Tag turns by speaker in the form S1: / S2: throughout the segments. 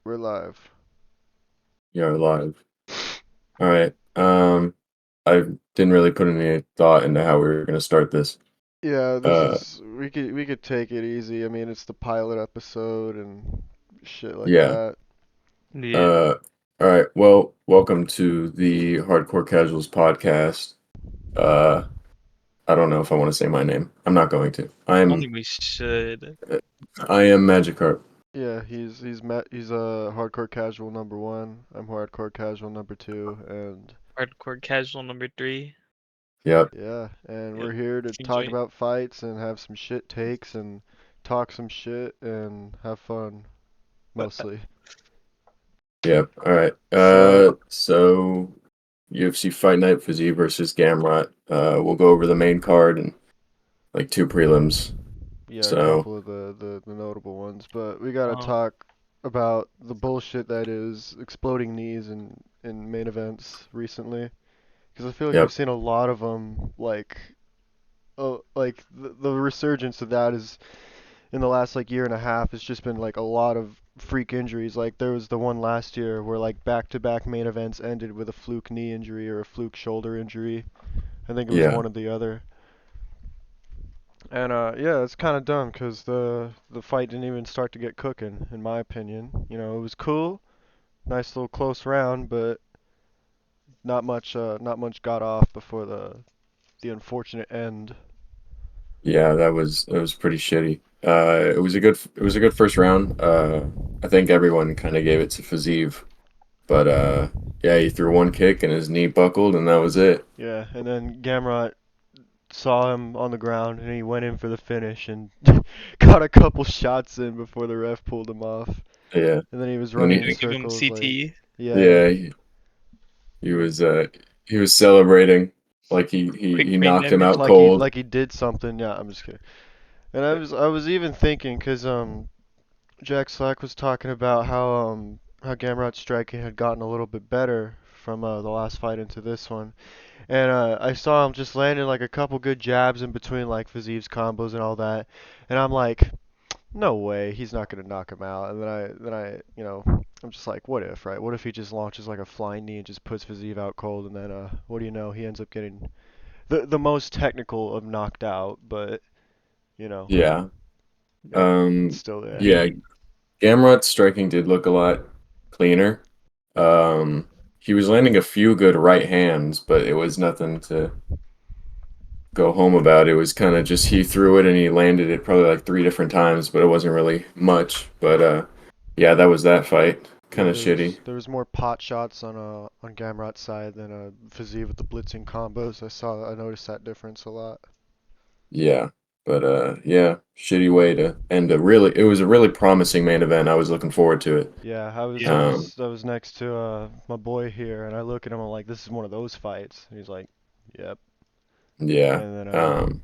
S1: We're live.
S2: You're live. All right. I didn't really put any thought into how we were going to start this.
S1: Yeah, this
S2: Uh,
S1: is we could take it easy. I mean, it's the pilot episode and shit like
S2: yeah.
S1: that.
S3: Yeah,
S2: Uh, all right. Well, welcome to the Hardcore Casuals podcast. Uh, I don't know if I want to say my name. I'm not going to.
S3: I don't think we should.
S2: I am Magikarp.
S1: Yeah, he's a hardcore casual number one. I'm hardcore casual number two, and
S3: Hardcore casual number three.
S2: Yep.
S1: yeah, and
S3: Yep.
S1: we're here to
S3: Seems
S1: talk
S3: right.
S1: about fights and have some shit takes and talk some shit and have fun mostly.
S2: Yep. All right.
S1: So
S2: So UFC Fight Night Fiziev versus Gamrot. We'll go over the main card and like two prelims.
S1: yeah, a
S2: So,
S1: couple of the notable ones, but we gotta
S3: Um,
S1: talk about the bullshit that is exploding knees in main events recently, because I feel like we've
S2: yep.
S1: seen a lot of them, like the resurgence of that is in the last like year and a half. It's just been like a lot of freak injuries. Like there was the one last year where like back-to-back main events ended with a fluke knee injury or a fluke shoulder injury. I think it was
S2: Yeah.
S1: one or the other. And yeah, it's kind of dumb because the fight didn't even start to get cooking, in my opinion. You know, it was cool, nice little close round, but not much got off before the unfortunate end.
S2: Yeah, that was pretty shitty. It was a good first round. I think everyone kind of gave it to Fiziev, but yeah, he threw one kick and his knee buckled, and that was it.
S1: Yeah, and then Gamrot saw him on the ground and he went in for the finish and got a couple shots in before the ref pulled him off.
S2: Yeah,
S1: And then he was
S2: and
S1: running in
S2: he,
S3: give him
S1: circles like,
S3: CT.
S1: yeah,
S2: yeah, he was he was celebrating like he
S3: Quick brain
S2: knocked him out
S3: damage.
S1: like he
S2: cold.
S1: like he did something. Yeah, I'm just kidding. And I was even thinking, 'cause Jack Slack was talking about how Gamrot's striking had gotten a little bit better from the last fight into this one. And I saw him just landing like a couple good jabs in between like Fiziev's combos and all that. And I'm like, no way, he's not gonna knock him out. And then I'm just like, what if, right? What if he just launches like a flying knee and just puts Fiziev out cold, and then what do you know? He ends up getting the most technical of knocked out, but you know,
S2: Yeah,
S1: it's
S2: um,
S1: still there.
S2: yeah. Gamrot's striking did look a lot cleaner. He was landing a few good right hands, but it was nothing to go home about. It was kind of just he threw it and he landed it probably like three different times, but it wasn't really much. But yeah, that was that fight.
S1: Yeah,
S2: Kind of
S1: there
S2: shitty.
S1: was there was more pot shots on Gamrot's side than Fiziev with the blitzing combos. I noticed that difference a lot.
S2: Yeah. But yeah, shitty way to end a really it was a really promising main event. I was looking forward to it.
S1: Yeah, I was I
S3: Yeah.
S2: Um
S1: was I was next to my boy here, and I look at him, I'm like, this is one of those fights. And he's like, yep.
S2: yeah.
S1: And then
S2: Um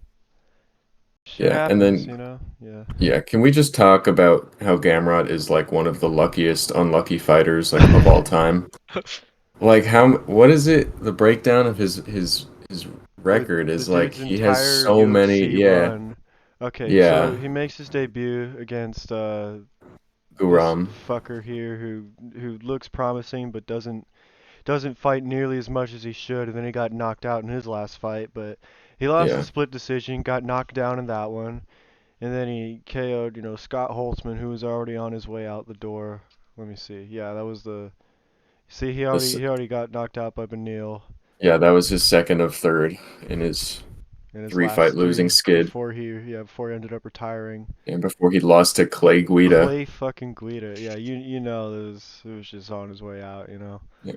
S1: shit
S2: yeah, and
S1: happens,
S2: then
S1: you know. Yeah.
S2: yeah, can we just talk about how Gamrot is like one of the luckiest unlucky fighters like of all time? Like what is it? The breakdown of his record
S1: The
S2: is like
S1: dude's
S2: he has
S1: entire
S2: so many,
S1: UFC
S2: yeah,
S1: run. Okay, so
S2: yeah,
S1: he makes his debut against this
S2: Guram.
S1: fucker here who looks promising but doesn't fight nearly as much as he should, and then he got knocked out in his last fight, but he lost a
S2: Yeah.
S1: split decision, got knocked down in that one, and then he KO'd, Scott Holtzman, who was already on his way out the door. Let me see. Yeah, that was the. See, he already
S2: This
S1: he already got knocked out by Benil
S2: yeah, that was his second of third in his
S1: in his
S2: three fight
S1: last
S2: losing
S1: three
S2: skid.
S1: before he ended up retiring.
S2: And before he lost to Clay Guida.
S1: Clay fucking Guida. Yeah, you know it was just on his way out, you know.
S2: Yeah.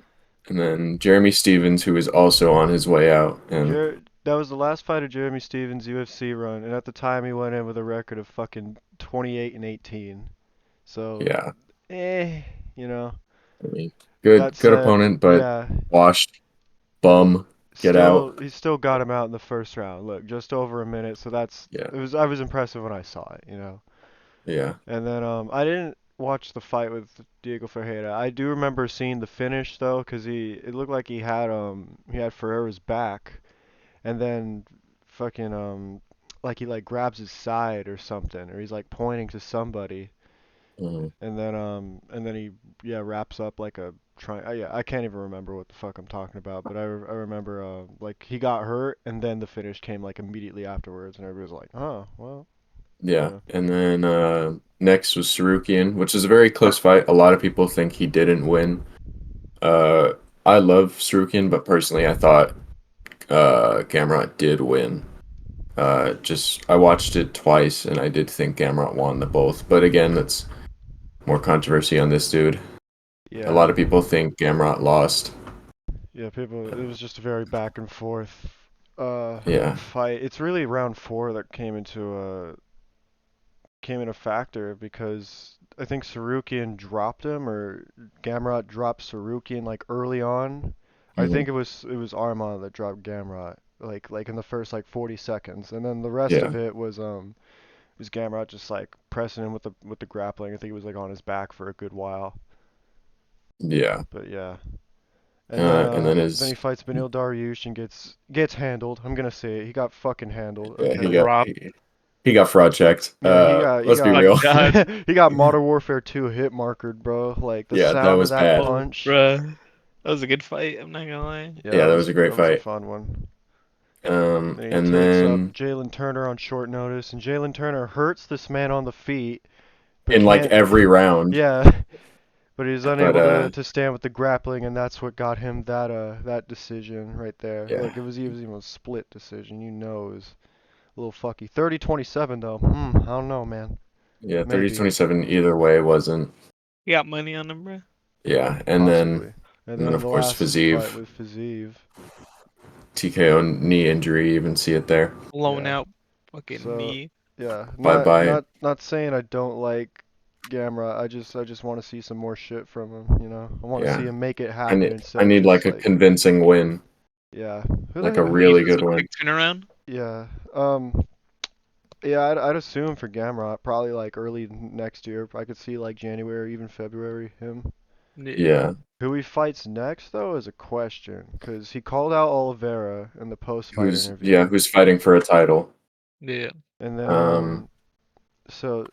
S2: And then Jeremy Stevens, who is also on his way out. And
S1: That was the last fight of Jeremy Stevens' UFC run, and at the time he went in with a record of fucking 28 and 18. So,
S2: yeah,
S1: eh, you know.
S2: I mean,
S1: That
S2: good
S1: said,
S2: opponent, but
S1: yeah,
S2: washed,
S1: he
S2: bum, get out.
S1: he still got him out in the first round. Look, just over a minute. So
S2: Yeah,
S1: I was impressive when I saw it, you know.
S2: yeah,
S1: And then I didn't watch the fight with Diego Ferreira. I do remember seeing the finish though, 'cause it looked like he had Ferreira's back, and then fucking like he like grabs his side or something, or he's like pointing to somebody,
S2: Mhm.
S1: And then he yeah wraps up like a yeah, I can't even remember what the fuck I'm talking about, but I remember like he got hurt and then the finish came like immediately afterwards and everybody was like, "Oh, well,
S2: Yeah,
S1: yeah."
S2: and then next was Sarukian, which is a very close fight. A lot of people think he didn't win. Uh, I love Sarukian, but personally, I thought Gamrot did win. Just I watched it twice, and I did think Gamrot won the both. But again, that's more controversy on this dude. A
S1: Yeah.
S2: lot of people think Gamrot lost.
S1: Yeah, people it was just a very back and forth uh
S2: Yeah,
S1: fight. It's really round 4 that came in a factor because I think Sarukian dropped him or Gamrot dropped Sarukian like early on. I
S2: hmm
S1: think it was Arma that dropped Gamrot like in the first like 40 seconds, and then the rest
S2: yeah,
S1: of it was Gamrot just like pressing him with the grappling. I think he was like on his back for a good while.
S2: yeah.
S1: But yeah.
S2: And then
S1: Then
S2: his
S1: he fights Benil Dariush and gets handled. I'm gonna say it. He got fucking handled.
S2: yeah,
S1: Okay.
S3: Rob.
S2: he got fraud checked.
S1: Yeah, he
S2: Let's be
S1: got
S3: My
S2: real.
S3: God,
S1: he got Modern Warfare 2 hit markered, bro. Like the
S2: Yeah, that
S1: sound of
S2: was
S1: that
S2: bad.
S3: oh,
S1: punch.
S3: bruh. That was a good fight. I'm not gonna lie.
S1: Yeah,
S2: Yeah, that was a great
S1: that was a
S2: fight.
S1: fun one. Then he
S2: And
S1: takes up
S2: then
S1: Jalen Turner on short notice, and Jalen Turner hurts this man on the feet, but
S2: in like
S1: can't.
S2: every round,
S1: Yeah, but he's
S2: but
S1: unable to stand with the grappling, and that's what got him that decision right there.
S2: yeah,
S1: Like it was even a split decision. You know, it was a little fucky. 30-27 though. I don't know, man.
S2: yeah, 30
S1: Maybe,
S2: 27 either way wasn't.
S3: You got money on him, bruh.
S2: Yeah,
S1: possibly. And
S2: and then
S1: then
S2: of
S1: the
S2: course
S1: last fight
S2: Fiziev,
S1: with Fiziev.
S2: TKO knee injury, you even see it there.
S3: Blown
S1: Yeah.
S3: out fucking
S1: So
S3: knee.
S1: yeah,
S2: Bye
S1: not
S2: bye.
S1: not not saying I don't like Gamera. I just want to see some more shit from him. You know, I want to see
S2: Yeah,
S1: him make it happen
S2: I
S1: instead of
S2: need
S1: just
S2: like a
S1: like
S2: convincing win,
S1: yeah.
S2: like a
S3: You need
S2: really
S3: a
S2: good
S3: quick
S2: win.
S3: turnaround.
S1: Yeah. Yeah. I'd assume for Gamera probably like early next year. I could see like January, even February. Him.
S3: Yeah.
S2: Yeah,
S1: Who he fights next though is a question, because he called out Oliveira in the post-fight interview,
S2: who's fighting for a title?
S3: Yeah.
S1: and then
S2: Um,
S1: so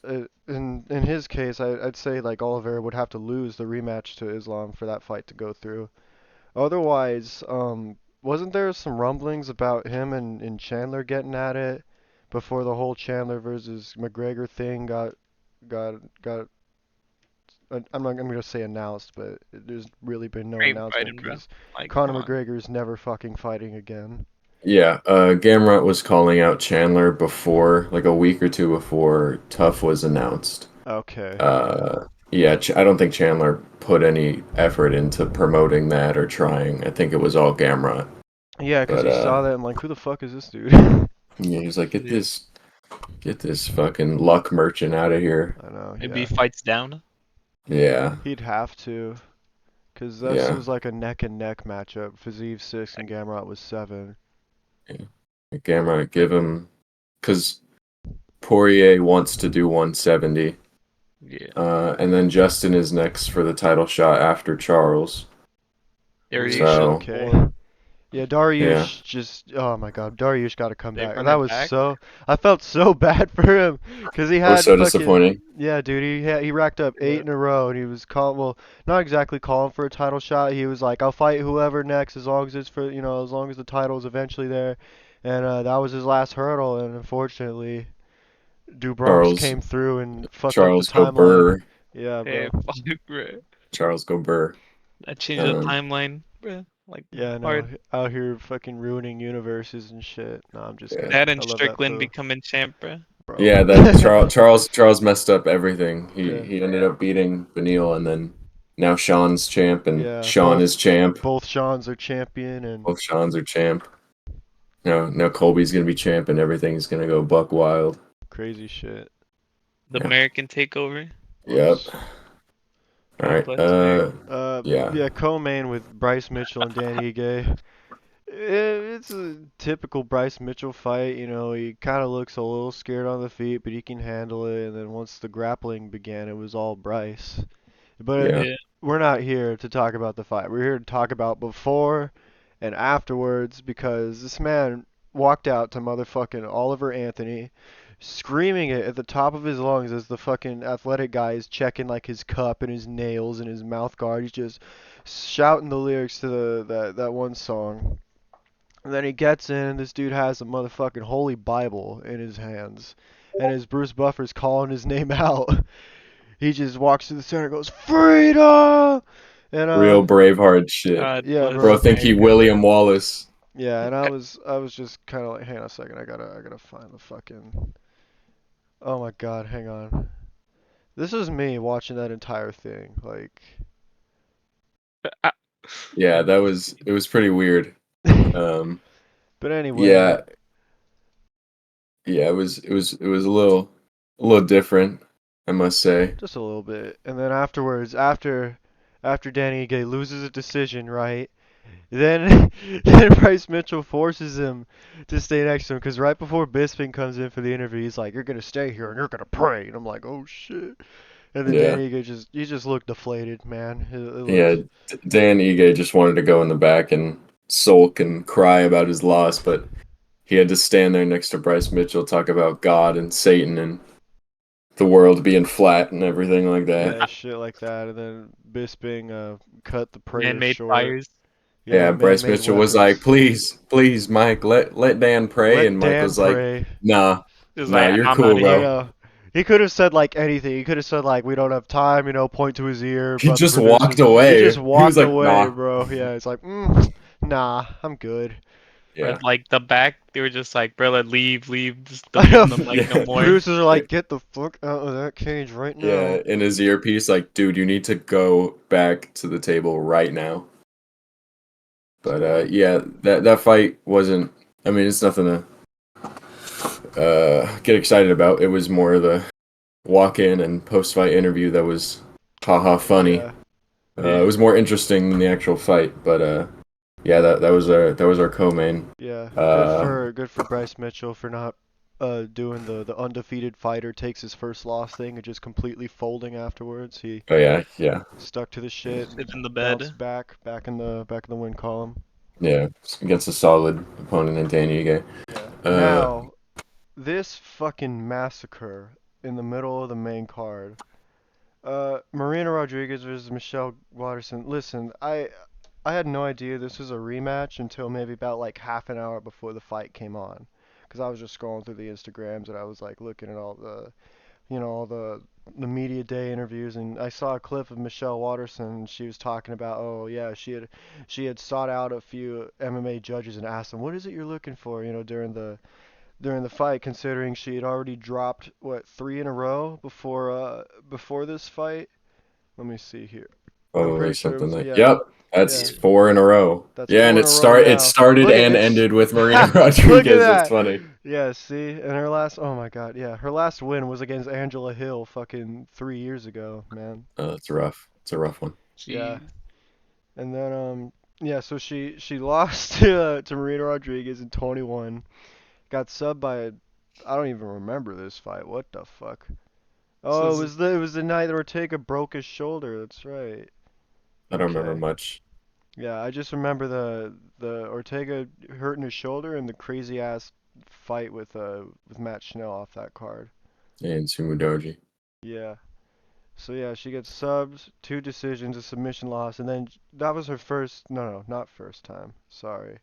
S1: in his case, I'd say like Oliveira would have to lose the rematch to Islam for that fight to go through. Otherwise, wasn't there some rumblings about him and Chandler getting at it before the whole Chandler versus McGregor thing got I'm not gonna say announced, but there's really been no
S3: Ain't
S1: announcement
S3: fighting, bro.
S1: because
S3: Like, come
S1: Conor
S3: on.
S1: McGregor's never fucking fighting again.
S2: yeah, Gamrot was calling out Chandler before, like a week or two before Tough was announced.
S1: Okay.
S2: Yeah, I don't think Chandler put any effort into promoting that or trying. I think it was all Gamrot.
S1: Yeah, 'cause
S2: But
S1: he saw that and like, who the fuck is this dude?
S2: yeah, he was like,
S3: Yeah.
S2: get this fucking luck merchant out of here.
S1: I know,
S3: Maybe
S1: yeah.
S3: fights down.
S2: Yeah,
S1: He'd have to, 'cause this
S2: yeah,
S1: was like a neck and neck matchup. Fiziev 6 and Gamrot was 7.
S2: yeah. Gamrot, give him, because Poirier wants to do 170.
S3: Yeah.
S2: And then Justin is next for the title shot after Charles.
S3: Dariush is
S2: So,
S1: Okay.
S3: 4.
S1: Yeah,
S2: yeah,
S1: Dariush just, oh my God, Dariush got to come
S3: They
S1: back.
S3: run
S1: That
S3: it
S1: was
S3: back.
S1: so, I felt so bad for him, 'cause he
S2: it was
S1: had
S2: so
S1: fucking,
S2: disappointing.
S1: yeah, dude, he racked up
S3: Yeah.
S1: 8 in a row, and he was calling, well, not exactly calling for a title shot. He was like, I'll fight whoever next as long as it's for, as long as the title's eventually there. And that was his last hurdle, and unfortunately, Bronx
S2: Charles,
S1: came through and fucked up the
S2: Charles go
S1: timeline.
S2: Burr.
S1: Yeah,
S3: Hey,
S1: bro.
S3: fuck, bro.
S2: Charles go Burr.
S3: That changed the
S2: Um,
S3: timeline, bro. Like,
S1: Yeah, no,
S3: hard.
S1: out here fucking ruining universes and shit. No, I'm just
S2: yeah.
S3: That
S1: kidding. I
S3: and
S1: love that
S3: Strickland
S1: for
S3: becoming champ, bro.
S1: bro.
S2: Yeah, that Charles messed up everything.
S1: Yeah,
S2: He ended up beating Beneil, and then now Sean's champ, and
S1: yeah.
S2: Sean is champ.
S1: Both Sean's are champion, and
S2: Both Sean's are champ. Now Colby's gonna be champ, and everything's gonna go buck wild.
S1: crazy shit.
S3: The
S2: Yeah.
S3: American takeover.
S2: Yep.
S1: Whoops.
S2: All
S3: A
S2: right.
S3: plus there.
S2: Yeah.
S1: Yeah, co-main with Bryce Mitchell and Danny Ige. It's a typical Bryce Mitchell fight. He kind of looks a little scared on the feet, but he can handle it. And then once the grappling began, it was all Bryce. But
S2: Yeah.
S3: Yeah.
S1: we're not here to talk about the fight. We're here to talk about before and afterwards because this man walked out to motherfucking Oliver Anthony, screaming it at the top of his lungs as the fucking athletic guy is checking like his cup and his nails and his mouth guard. He's just shouting the lyrics to that one song. And then he gets in, this dude has a motherfucking holy Bible in his hands. And as Bruce Buffer's calling his name out, he just walks to the center and goes, "Freedom!" And
S2: Real Braveheart shit.
S3: God
S1: yeah,
S3: bless
S2: Bro,
S1: bro.
S2: think he
S3: America.
S2: William Wallace.
S1: Yeah, and I was just kind of like, hang on a second, I gotta find the fucking. Oh my God, hang on. This is me watching that entire thing, like.
S2: Yeah, it was pretty weird. Um,
S1: But anyway,
S2: yeah, yeah, it was a little different, I must say.
S1: just a little bit. And then afterwards, after Danny Gay loses a decision, right? Then then Bryce Mitchell forces him to stay next to him because right before Bisping comes in for the interview, he's like, "You're gonna stay here and you're gonna pray." And I'm like, "Oh shit." And then
S2: Yeah.
S1: Danny Gay just looked deflated, man. It
S2: Yeah,
S1: looked.
S2: Dan Ige just wanted to go in the back and sulk and cry about his loss, but he had to stand there next to Bryce Mitchell, talk about God and Satan and the world being flat and everything like that.
S1: Yeah, shit like that. And then Bisping cut the prayer
S3: Man-made
S1: short.
S3: fires.
S1: Yeah,
S2: Yeah, Bryce
S1: man-made
S2: Mitchell was like,
S1: weapons.
S2: "Please, please, Mike, let Dan pray,"
S1: Let
S2: and Mike
S1: Dan
S2: was like,
S1: pray.
S2: "Nah,
S3: It was
S2: nah,
S3: like,
S2: you're
S3: I'm out
S2: cool,
S3: of
S1: I
S3: here.
S2: bro."
S1: know. He could have said like anything. He could have said like, "We don't have time," point to his ear,
S2: He
S1: brother
S2: just walked
S1: producers. He just
S2: away. He was
S1: walked
S2: like,
S1: away,
S2: "Nah."
S1: bro. Yeah, it's like, nah, I'm good.
S3: Or
S2: Yeah,
S3: like the back, they were just like, brother, leave. Just
S1: I
S3: don't give
S1: know.
S3: him the mic no
S2: yeah,
S3: more.
S1: Producers are like, "Get the fuck out of that cage right
S2: yeah.
S1: now."
S2: In his earpiece, like, dude, you need to go back to the table right now. But
S1: So,
S2: yeah, that fight wasn't. I mean, it's nothing to get excited about. It was more the walk-in and post-fight interview that was haha funny.
S1: yeah,
S2: It was more interesting than the actual fight, but yeah, that was our co-main.
S1: yeah. Good
S2: Uh,
S1: for Bryce Mitchell for not doing the undefeated fighter takes his first loss thing and just completely folding afterwards. He
S2: oh yeah, yeah,
S1: stuck to the shit
S3: Sit
S1: and
S3: in the
S1: bounced
S3: bed.
S1: back in the win column.
S2: yeah, against a solid opponent in Danny Ige.
S1: Yeah.
S2: Uh,
S1: Now, this fucking massacre in the middle of the main card. Marina Rodriguez versus Michelle Waterson. Listen, I had no idea this was a rematch until maybe about like half an hour before the fight came on. Because I was just scrolling through the Instagrams and I was like looking at all the media day interviews, and I saw a clip of Michelle Waterson. And she was talking about, oh yeah, she had sought out a few MMA judges and asked them, what is it you're looking for, during the fight, considering she had already dropped what, three in a row before this fight. Let me see here. I'm
S2: probably
S1: pretty sure it
S2: something
S1: was,
S2: like,
S1: yeah,
S2: yep,
S1: yeah.
S2: that's four in a row.
S1: That's
S2: Yeah, and
S1: four in a row
S2: it
S1: now.
S2: started
S1: Look at
S2: and
S1: this.
S2: ended with Marina
S1: Look at
S2: Rodriguez. That's
S1: that.
S2: funny.
S1: Yeah, see, and her last, oh my God, yeah, her last win was against Angela Hill fucking 3 years ago, man.
S2: It's rough. It's a rough one.
S1: Yeah,
S3: Jeez.
S1: and then yeah, so she lost to Marina Rodriguez in 21. Got subbed by, I don't even remember this fight. What the fuck?
S3: This
S1: Oh,
S3: is
S1: it was the night that Ortega broke his shoulder. That's right.
S2: I don't remember
S1: Okay.
S2: much.
S1: Yeah, I just remember the Ortega hurting his shoulder and the crazy ass fight with Matt Schnell off that card.
S2: And Sumudoji.
S1: Yeah. So yeah, she gets subbed, two decisions, a submission loss, and then that was her first. No, no, not first time. Sorry.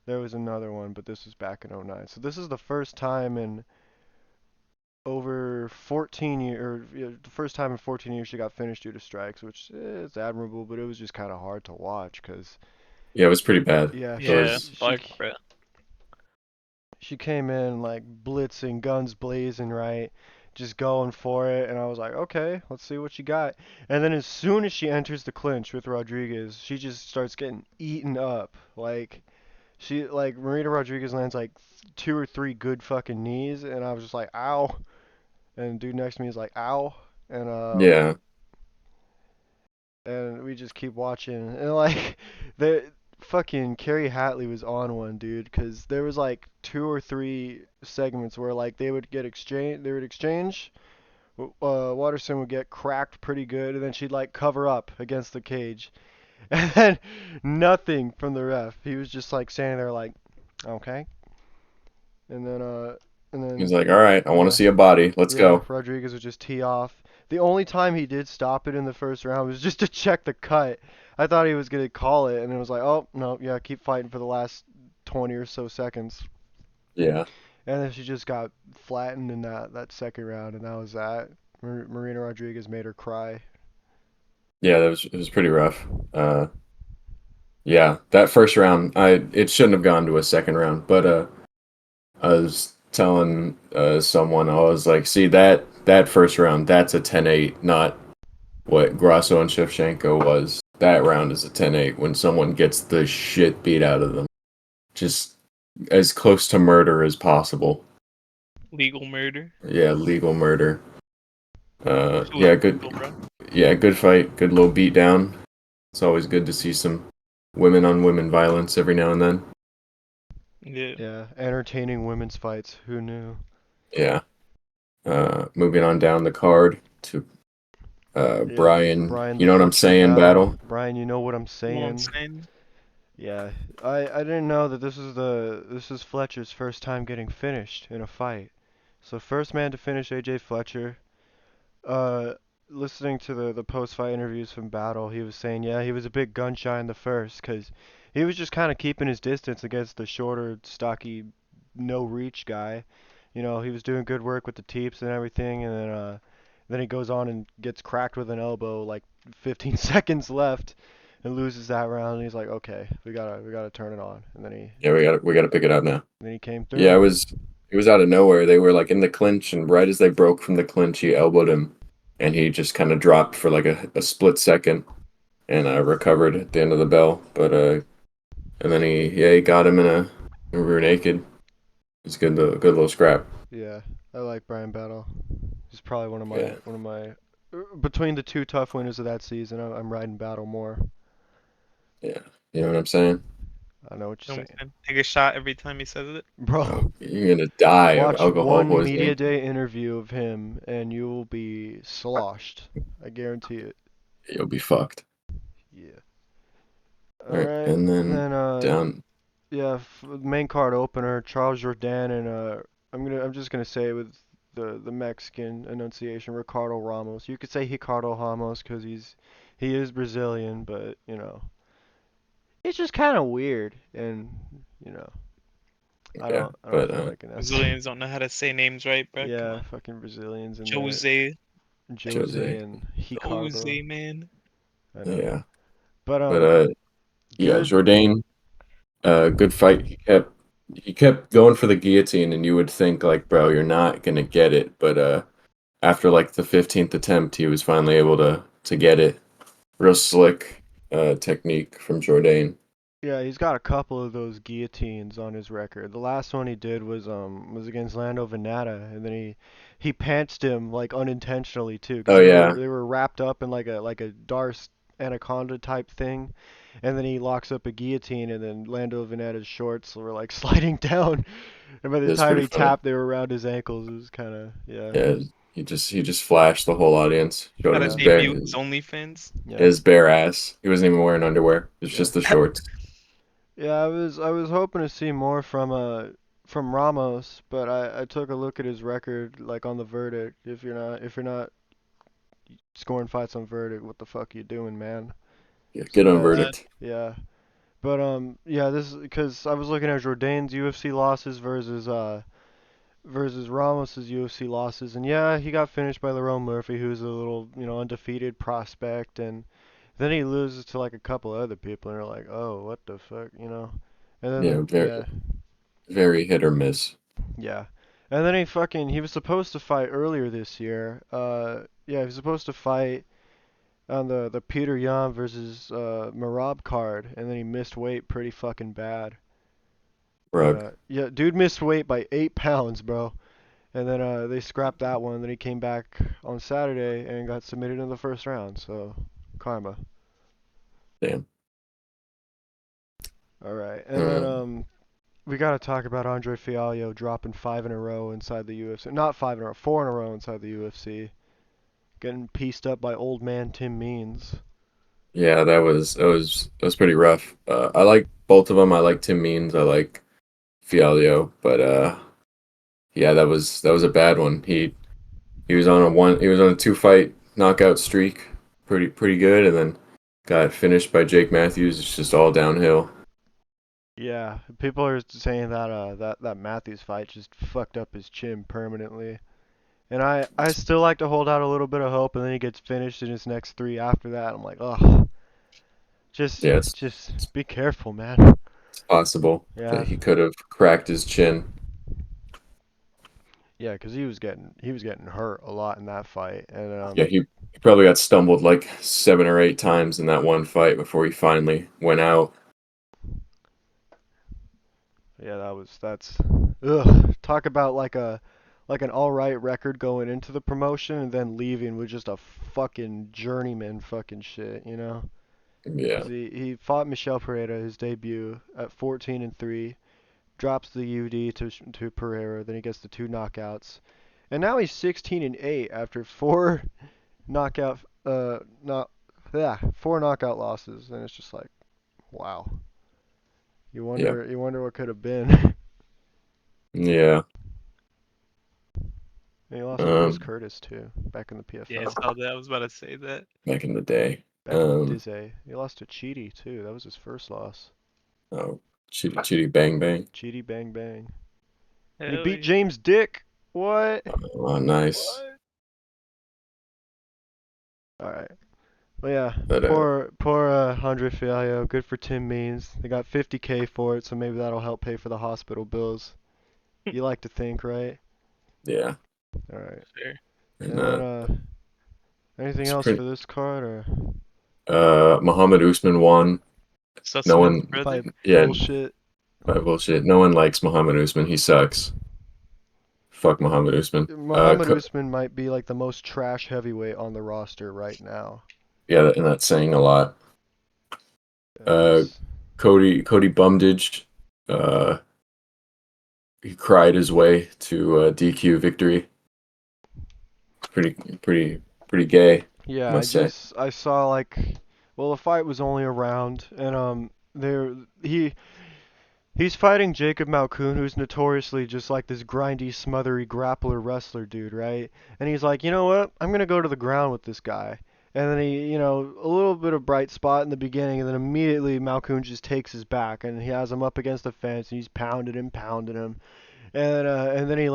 S1: There was another one, but this was back in '09. So this is the first time in over 14 years, or the first time in 14 years she got finished due to strikes, which is admirable, but it was just kind of hard to watch because
S2: Yeah, it was pretty bad.
S1: yeah,
S2: It
S3: yeah,
S2: was
S3: fuck, bro.
S1: she came in like blitzing, guns blazing, right? Just going for it, and I was like, okay, let's see what you got. And then as soon as she enters the clinch with Rodriguez, she just starts getting eaten up. Like Marina Rodriguez lands like two or three good fucking knees, and I was just like, ow. And the dude next to me is like, ow. And
S2: yeah.
S1: we just keep watching, and like the fucking Carrie Hatley was on one, dude, because there was like two or three segments where like they would exchange. Waterson would get cracked pretty good, and then she'd like cover up against the cage, and then nothing from the ref. He was just like standing there like, okay, and then and
S2: He's
S1: then
S2: like, all right, I want to
S1: yeah,
S2: see a body. Let's
S1: yeah,
S2: go.
S1: Rodriguez would just tee off. The only time he did stop it in the first round was just to check the cut. I thought he was gonna call it, and it was like, oh no, yeah, keep fighting for the last 20 or so seconds.
S2: Yeah,
S1: And then she just got flattened in that second round, and that was that. Marina Rodriguez made her cry.
S2: yeah, it was pretty rough. Yeah, that first round, I it shouldn't have gone to a second round, but I was telling someone, I was like, see that first round, that's a 10-8, not what Grasso and Shevchenko was. That round is a 10-8 when someone gets the shit beat out of them. Just as close to murder as possible.
S3: Legal murder.
S2: Yeah, legal murder.
S3: She was
S2: Yeah,
S3: legal,
S2: good.
S3: bro.
S2: Yeah, good fight. Good little beat down. It's always good to see some women on women violence every now and then.
S3: Yeah.
S1: Yeah, entertaining women's fights. Who knew?
S2: Yeah. Moving on down the card to
S1: Yeah,
S2: Brian.
S1: Brian
S2: You know what I'm
S1: Fletcher
S2: saying,
S1: battle.
S2: battle?
S1: Brian, you know what I'm
S3: You know what I'm
S1: saying?
S3: saying?
S1: Yeah, I didn't know that this is Fletcher's first time getting finished in a fight. So first man to finish AJ Fletcher. Uh, Listening to the post-fight interviews from Battle, he was saying, yeah, he was a bit gun shy in the first, 'cause he was just kind of keeping his distance against the shorter, stocky, no reach guy. You know, he was doing good work with the teeps and everything, and then he goes on and gets cracked with an elbow like 15 seconds left and loses that round. And he's like, okay, we gotta turn it on. And
S2: Yeah, we gotta pick it up now.
S1: then he came
S2: Yeah,
S1: through.
S2: it was out of nowhere. They were like in the clinch, and right as they broke from the clinch, he elbowed him, and he just kind of dropped for like a split second, and recovered at the end of the bell. But and then he got him in a rear naked. It's good little scrap.
S1: Yeah, I like Brian Battle. He's probably
S2: Yeah,
S1: one of my between the two tough winners of that season. I'm riding Battle more.
S2: yeah. You know what I'm saying?
S1: I know what
S3: You know
S1: you're
S3: what I'm
S1: saying,
S3: saying? Take a shot every time he says it.
S1: bro.
S2: Oh, you're gonna die of
S1: Watch
S2: alcohol
S1: one media
S2: poisoning.
S1: day interview of him, and you will be sloshed. I guarantee it.
S2: You'll be fucked.
S1: Yeah.
S2: All
S1: All
S2: right,
S1: right,
S2: and
S1: and
S2: then
S1: then
S2: down.
S1: yeah, main card opener, Charles Jourdain and I'm just gonna say it with the Mexican enunciation, Ricardo Ramos. You could say Ricardo Ramos because he is Brazilian, but you know it's just kind of weird, and you know
S2: Yeah,
S1: I don't
S2: but
S1: feel like enunciating.
S3: Brazilians don't know how to say names right, bro. Come
S1: Yeah,
S3: on.
S1: fucking Brazilians and their
S3: Jose.
S1: Jose
S2: Jose.
S1: and Ricardo.
S3: Jose, man.
S1: I know,
S2: Yeah,
S1: but
S2: but yeah,
S1: good.
S2: Jourdain. Good fight. He kept going for the guillotine, and you would think like, bro, you're not gonna get it. But after like the 15th attempt, he was finally able to get it. Real slick technique from Jourdain.
S1: Yeah, he's got a couple of those guillotines on his record. The last one he did was against Lando Venata, and then he pantsed him like unintentionally too, because
S2: Oh yeah,
S1: they were wrapped up in like a Darce anaconda type thing, and then he locks up a guillotine, and then Lando Venata's shorts were like sliding down, and by the
S2: it's
S1: time
S2: pretty
S1: he
S2: funny.
S1: tapped, they were around his ankles. It was kind of yeah,
S2: Yeah, he just flashed the whole audience, showed
S3: Gotta
S1: yeah,
S3: debut his OnlyFans.
S1: yeah.
S2: his bare ass. He wasn't even wearing underwear. It's
S1: Yeah.
S2: just the shorts.
S1: Yeah, I was hoping to see more from Ramos, but I took a look at his record like on the verdict. If you're not scoring fights on verdict, what the fuck you doing, man?
S2: Yeah,
S1: So
S2: get on
S3: Uh,
S2: verdict.
S1: yeah. But yeah, this because I was looking at Jourdain's UFC losses versus Ramos's UFC losses, and yeah, he got finished by Lerone Murphy, who's a little undefeated prospect, and then he loses to like a couple other people, and you're like, oh, what the fuck, you know? And
S2: Yeah,
S1: then
S2: very
S1: yeah,
S2: very hit or miss.
S1: yeah. And then he was supposed to fight earlier this year. Yeah, he was supposed to fight on the Peter Yan versus Marab card, and then he missed weight pretty fucking bad. And
S2: Rug.
S1: yeah, dude missed weight by 8 pounds, bro. And then they scrapped that one. Then he came back on Saturday and got submitted in the first round. So karma.
S2: Damn.
S1: All right. And then
S2: Um,
S1: we gotta talk about Andre Fialho dropping 5 in a row inside the UFC. Not 5 in a row, 4 in a row inside the UFC. Getting pieced up by old man Tim Means.
S2: yeah, that was pretty rough. I like both of them. I like Tim Means. I like Fialho, but Yeah, that was a bad one. He was on a 2 fight knockout streak, pretty good, and then got finished by Jake Matthews. It's just all downhill.
S1: Yeah, people are saying that that Matthews fight just fucked up his chin permanently. And I still like to hold out a little bit of hope, and then he gets finished in his next three after that. I'm like, oh, just
S2: Yeah,
S1: just be careful, man.
S2: it's possible that
S1: Yeah,
S2: he could have cracked his chin.
S1: yeah, 'cause he was getting hurt a lot in that fight, and
S2: Yeah, he probably got stumbled like 7 or 8 times in that one fight before he finally went out.
S1: yeah, that's ugh. Talk about like an all right record going into the promotion and then leaving with just a fucking journeyman fucking shit, you know?
S2: Yeah,
S1: 'Cause he fought Michel Pereira his debut at 14-3, drops the UD to Pereira, then he gets the two knockouts, and now he's 16-8 after knockout not yeah four knockout losses, and it's just like wow.
S2: yeah,
S1: You wonder what could have been.
S2: yeah.
S1: And he lost to Chris
S2: Um,
S1: Curtis too, back in the
S3: Yeah, I
S1: PFL.
S3: saw that. I was about to say that.
S2: Back in the day.
S1: Back in the Dizzy. He lost to Cheaty too. That was his first loss.
S2: Oh, chitty chitty bang bang.
S1: Cheaty Bang Bang. And he
S3: Hell
S1: beat
S3: yeah.
S1: James Dick. What?
S2: Oh, nice.
S1: What? Alright. Well, yeah.
S2: But
S1: Poor Andre Fialho. Good for Tim Means. They got 50K for it, so maybe that'll help pay for the hospital bills. You like to think, right?
S2: yeah,
S1: Alright.
S3: Fair.
S1: And
S2: and
S1: then, anything
S2: it's
S1: else
S2: pretty.
S1: for this card, or
S2: Muhammad Usman won. No
S3: Sussman's
S2: one,
S3: brother.
S1: by
S2: yeah,
S1: bullshit?
S2: bullshit. No one likes Muhammad Usman. He sucks. Fuck Muhammad Usman.
S1: Muhammad Usman might be like the most trash heavyweight on the roster right now.
S2: Yeah, and that's saying a lot.
S1: Yeah,
S2: Uh,
S1: he's
S2: Cody Bumdage, uh, he cried his way to a DQ victory. Pretty, pretty gay,
S1: Yeah,
S2: must say.
S1: I saw like, well, the fight was only a round, and there he's fighting Jacob Malkoun, who's notoriously just like this grindy, smothery grappler wrestler dude, right? And he's like, you know what? I'm gonna go to the ground with this guy. And then he, a little bit of bright spot in the beginning, and then immediately Malkoun just takes his back, and he has him up against the fence, and he's pounding him. And then he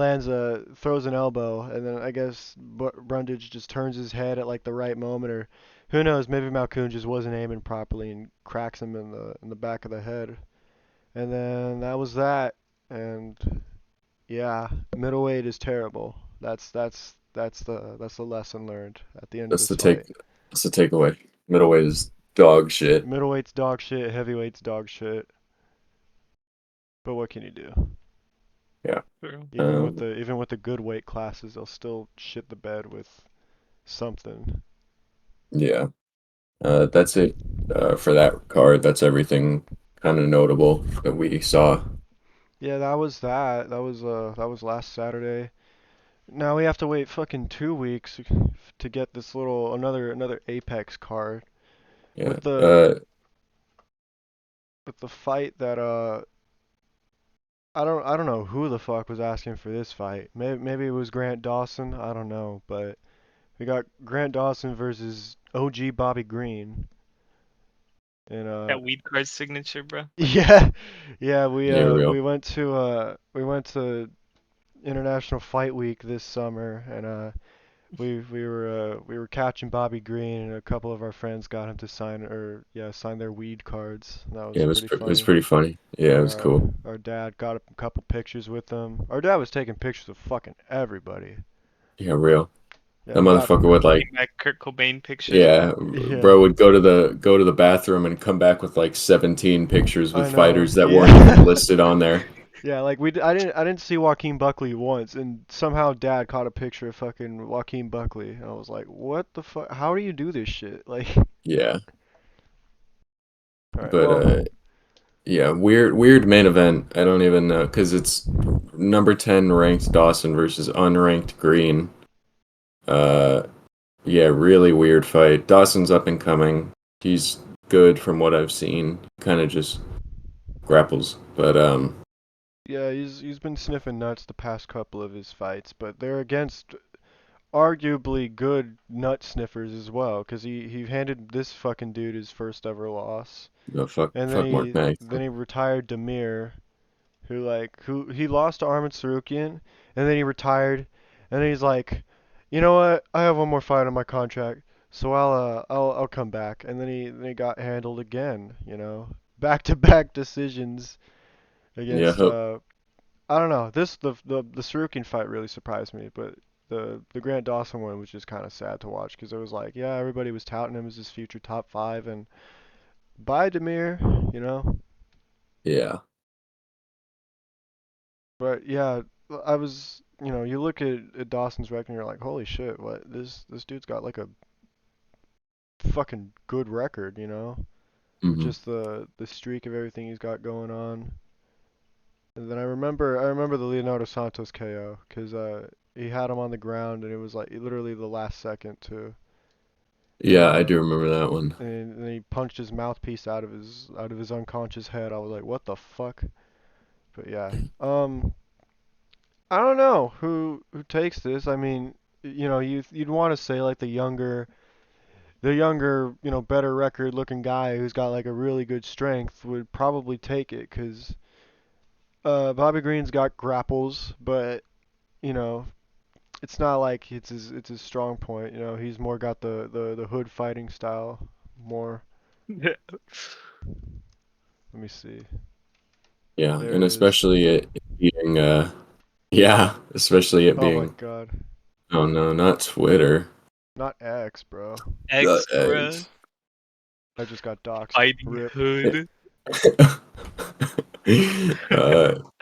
S1: throws an elbow, and then I guess Brundage just turns his head at like the right moment, or who knows, maybe Malkoun just wasn't aiming properly and cracks him in the back of the head. And then that was that. And yeah, middleweight is terrible. That's the lesson learned at the end of
S2: That's
S1: this
S2: the take.
S1: fight.
S2: That's the takeaway. Middleweight is dog shit.
S1: Middleweight's dog shit, heavyweight's dog shit. But what can you do?
S2: Yeah.
S3: True.
S2: Um,
S1: Even with the good weight classes, they'll still shit the bed with something.
S2: yeah. That's it. For that card. That's everything kind of notable that we saw.
S1: Yeah, that was that. That was last Saturday. Now we have to wait fucking 2 weeks to get this little another Apex card
S2: Yeah.
S1: with the fight that I don't know who the fuck was asking for this fight. Maybe it was Grant Dawson. I don't know, but we got Grant Dawson versus OG Bobby Green. And
S3: That weed card signature, bro.
S1: yeah, yeah,
S2: Yeah. Real.
S1: we went to International Fight Week this summer, and we were catching Bobby Green, and a couple of our friends got him to sign their weed cards. And that
S2: Yeah.
S1: was
S2: It was.
S1: pretty
S2: It was
S1: funny.
S2: pretty funny. Yeah. It was
S1: Our
S2: cool.
S1: our dad got a couple pictures with them. Our dad was taking pictures of fucking everybody.
S2: Yeah. Real.
S1: Yeah,
S2: That
S1: he got
S2: motherfucker would like.
S3: Bring back Kurt Cobain pictures, bro.
S2: Yeah,
S1: yeah.
S2: bro would go to the bathroom and come back with like 17 pictures with
S1: I know.
S2: fighters that weren't even
S1: Yeah.
S2: listed on there.
S1: Yeah, like I didn't see Joaquin Buckley once, and somehow Dad caught a picture of fucking Joaquin Buckley, and I was like, what the fuck? How do you do this shit? Like,
S2: Yeah,
S1: all right,
S2: but
S1: well,
S2: yeah, weird main event. I don't even know because it's number 10 ranked Dawson versus unranked Green. Uh, yeah, really weird fight. Dawson's up and coming. He's good from what I've seen. Kind of just grapples, but
S1: Yeah, he's been sniffing nuts the past couple of his fights, but they're against arguably good nut sniffers as well, 'cause he handed this fucking dude his first ever loss,
S2: Oh, fuck,
S1: and then
S2: fuck Mark
S1: he
S2: May.
S1: then he retired Demir, who he lost to Arman Sarukian, and then he retired, and then he's like, you know what? I have one more fight on my contract, so I'll come back, and then he got handled again, back to back decisions
S2: Yeah,
S1: against I don't know. The Sarukian fight really surprised me, but the Grant Dawson one was just kind of sad to watch because it was like, yeah, everybody was touting him as his future top five, and bye Demir.
S2: yeah.
S1: But yeah, I was, you look at Dawson's record and you're like, holy shit, what this dude's got like a fucking good record. With
S2: Hmm.
S1: just the streak of everything he's got going on. And then I remember the Leonardo Santos KO because he had him on the ground and it was like literally the last second too. And
S2: Yeah, I do remember that one.
S1: and then he punched his mouthpiece out of his unconscious head. I was like, what the fuck? But yeah, I don't know who takes this. I mean, you'd want to say like the younger, better record looking guy who's got like a really good strength would probably take it 'cause Bobby Green's got grapples, but you know, it's not like it's his strong point. He's more got the hood fighting style more. Let me see.
S2: Yeah,
S1: There
S2: and
S1: it is.
S2: especially it being yeah, especially it
S1: Oh my
S2: being
S1: God.
S2: oh no, not Twitter.
S1: Not X, bro.
S2: The
S3: X, bruh.
S2: eggs.
S1: I just got doxxed.
S3: Fighting
S1: Rip.
S3: hood.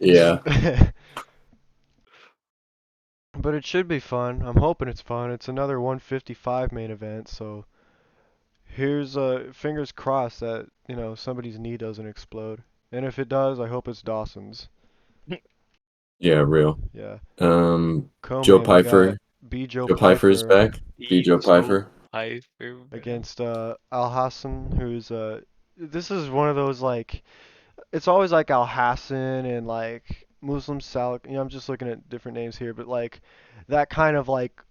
S2: Yeah.
S1: But it should be fun. I'm hoping it's fun. It's another 155 main event, so here's fingers crossed that, somebody's knee doesn't explode. And if it does, I hope it's Dawson's.
S2: Yeah, real.
S1: Yeah.
S2: Um, Joe
S1: Co-main, we got
S2: Pfeiffer.
S1: B. Joe
S2: Joe Pfeiffer is
S1: Piper
S2: back. Be
S3: Eat
S2: Joe
S3: Joe
S2: Pfeiffer.
S3: Piper, bruh.
S1: against Al Hassan, who's this is one of those like it's always like Al Hassan and like Muslim Salik. I'm just looking at different names here, but like that kind of like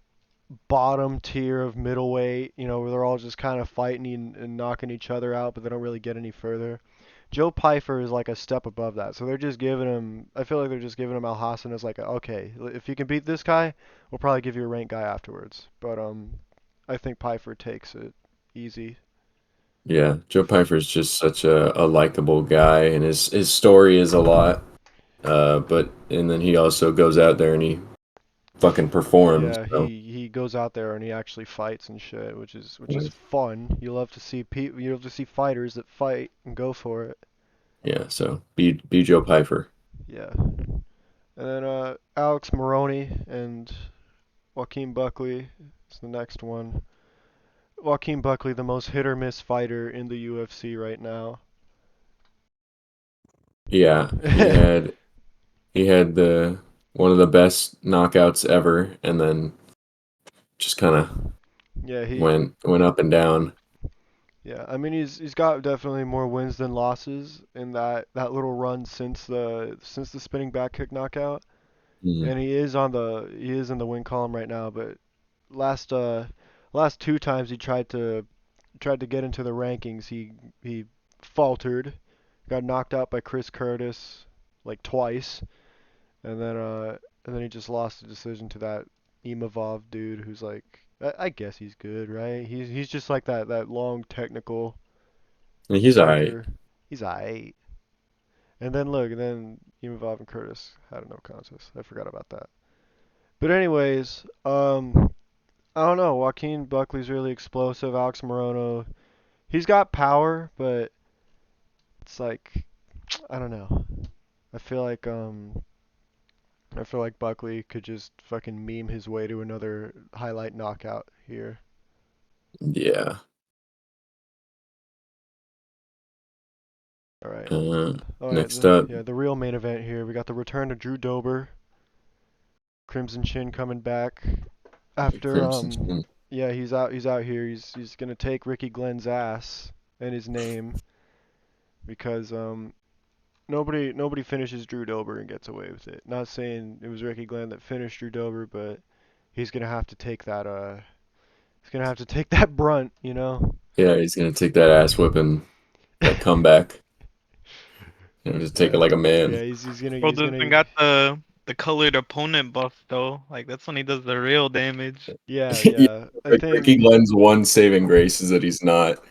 S1: bottom tier of middleweight, where they're all just kind of fighting and knocking each other out, but they don't really get any further. Joe Pfeiffer is like a step above that, so they're just giving him. I feel like they're just giving him Al Hassan as like, okay, if you can beat this guy, we'll probably give you a ranked guy afterwards. But I think Pfeiffer takes it easy.
S2: Yeah, Joe Pfeiffer is just such a likable guy, and his story is a lot. But and then he also goes out there and he fucking performs.
S1: Yeah,
S2: So
S1: he goes out there and he actually fights and shit, which is
S2: yeah,
S1: fun. You love to see fighters that fight and go for it.
S2: yeah. So be Joe Pfeiffer.
S1: Yeah. And then Alex Maroney and Joaquin Buckley is the next one. Joaquin Buckley, the most hit or miss fighter in the UFC right now.
S2: Yeah, he had the one of the best knockouts ever, and then just kind of
S1: Yeah,
S2: went up and down.
S1: yeah. I mean, he's got definitely more wins than losses in that little run since the spinning back kick knockout.
S2: Mm,
S1: And he is in the win column right now, but last last two times he tried to get into the rankings, he faltered, got knocked out by Chris Curtis like twice, and then he just lost the decision to that Imavov dude who's like I guess he's good, right? He's just like that long technical
S2: he's alright.
S1: striker. He's aight. And then Imavov and Curtis had a no contest. I forgot about that. But anyways, I don't know. Joaquin Buckley's really explosive. Alex Morono, he's got power, but it's like I don't know. I feel like um I feel like Buckley could just fucking meme his way to another highlight knockout here.
S2: Yeah.
S1: All right.
S2: Uh,
S1: All right.
S2: next up,
S1: Yeah, the real main event here. We got the return of Drew Dober, Crimson Chin coming back after
S2: Crimson Skin.
S1: yeah, he's out here. He's going to take Ricky Glenn's ass and his name because nobody finishes Drew Dober and gets away with it. Not saying it was Ricky Glenn that finished Drew Dober, but he's gonna have to take that he's gonna have to take that brunt, you know.
S2: Yeah, he's gonna take that ass whipping, that comeback. Just take it
S1: Yeah,
S2: like a man.
S1: yeah, he's gonna
S3: Bro
S1: he's
S3: doesn't
S1: gonna
S3: got the colored opponent buff though. Like that's when he does the real damage.
S1: yeah,
S2: Yeah,
S1: yeah. I think
S2: Ricky Glenn's one saving grace is that he's not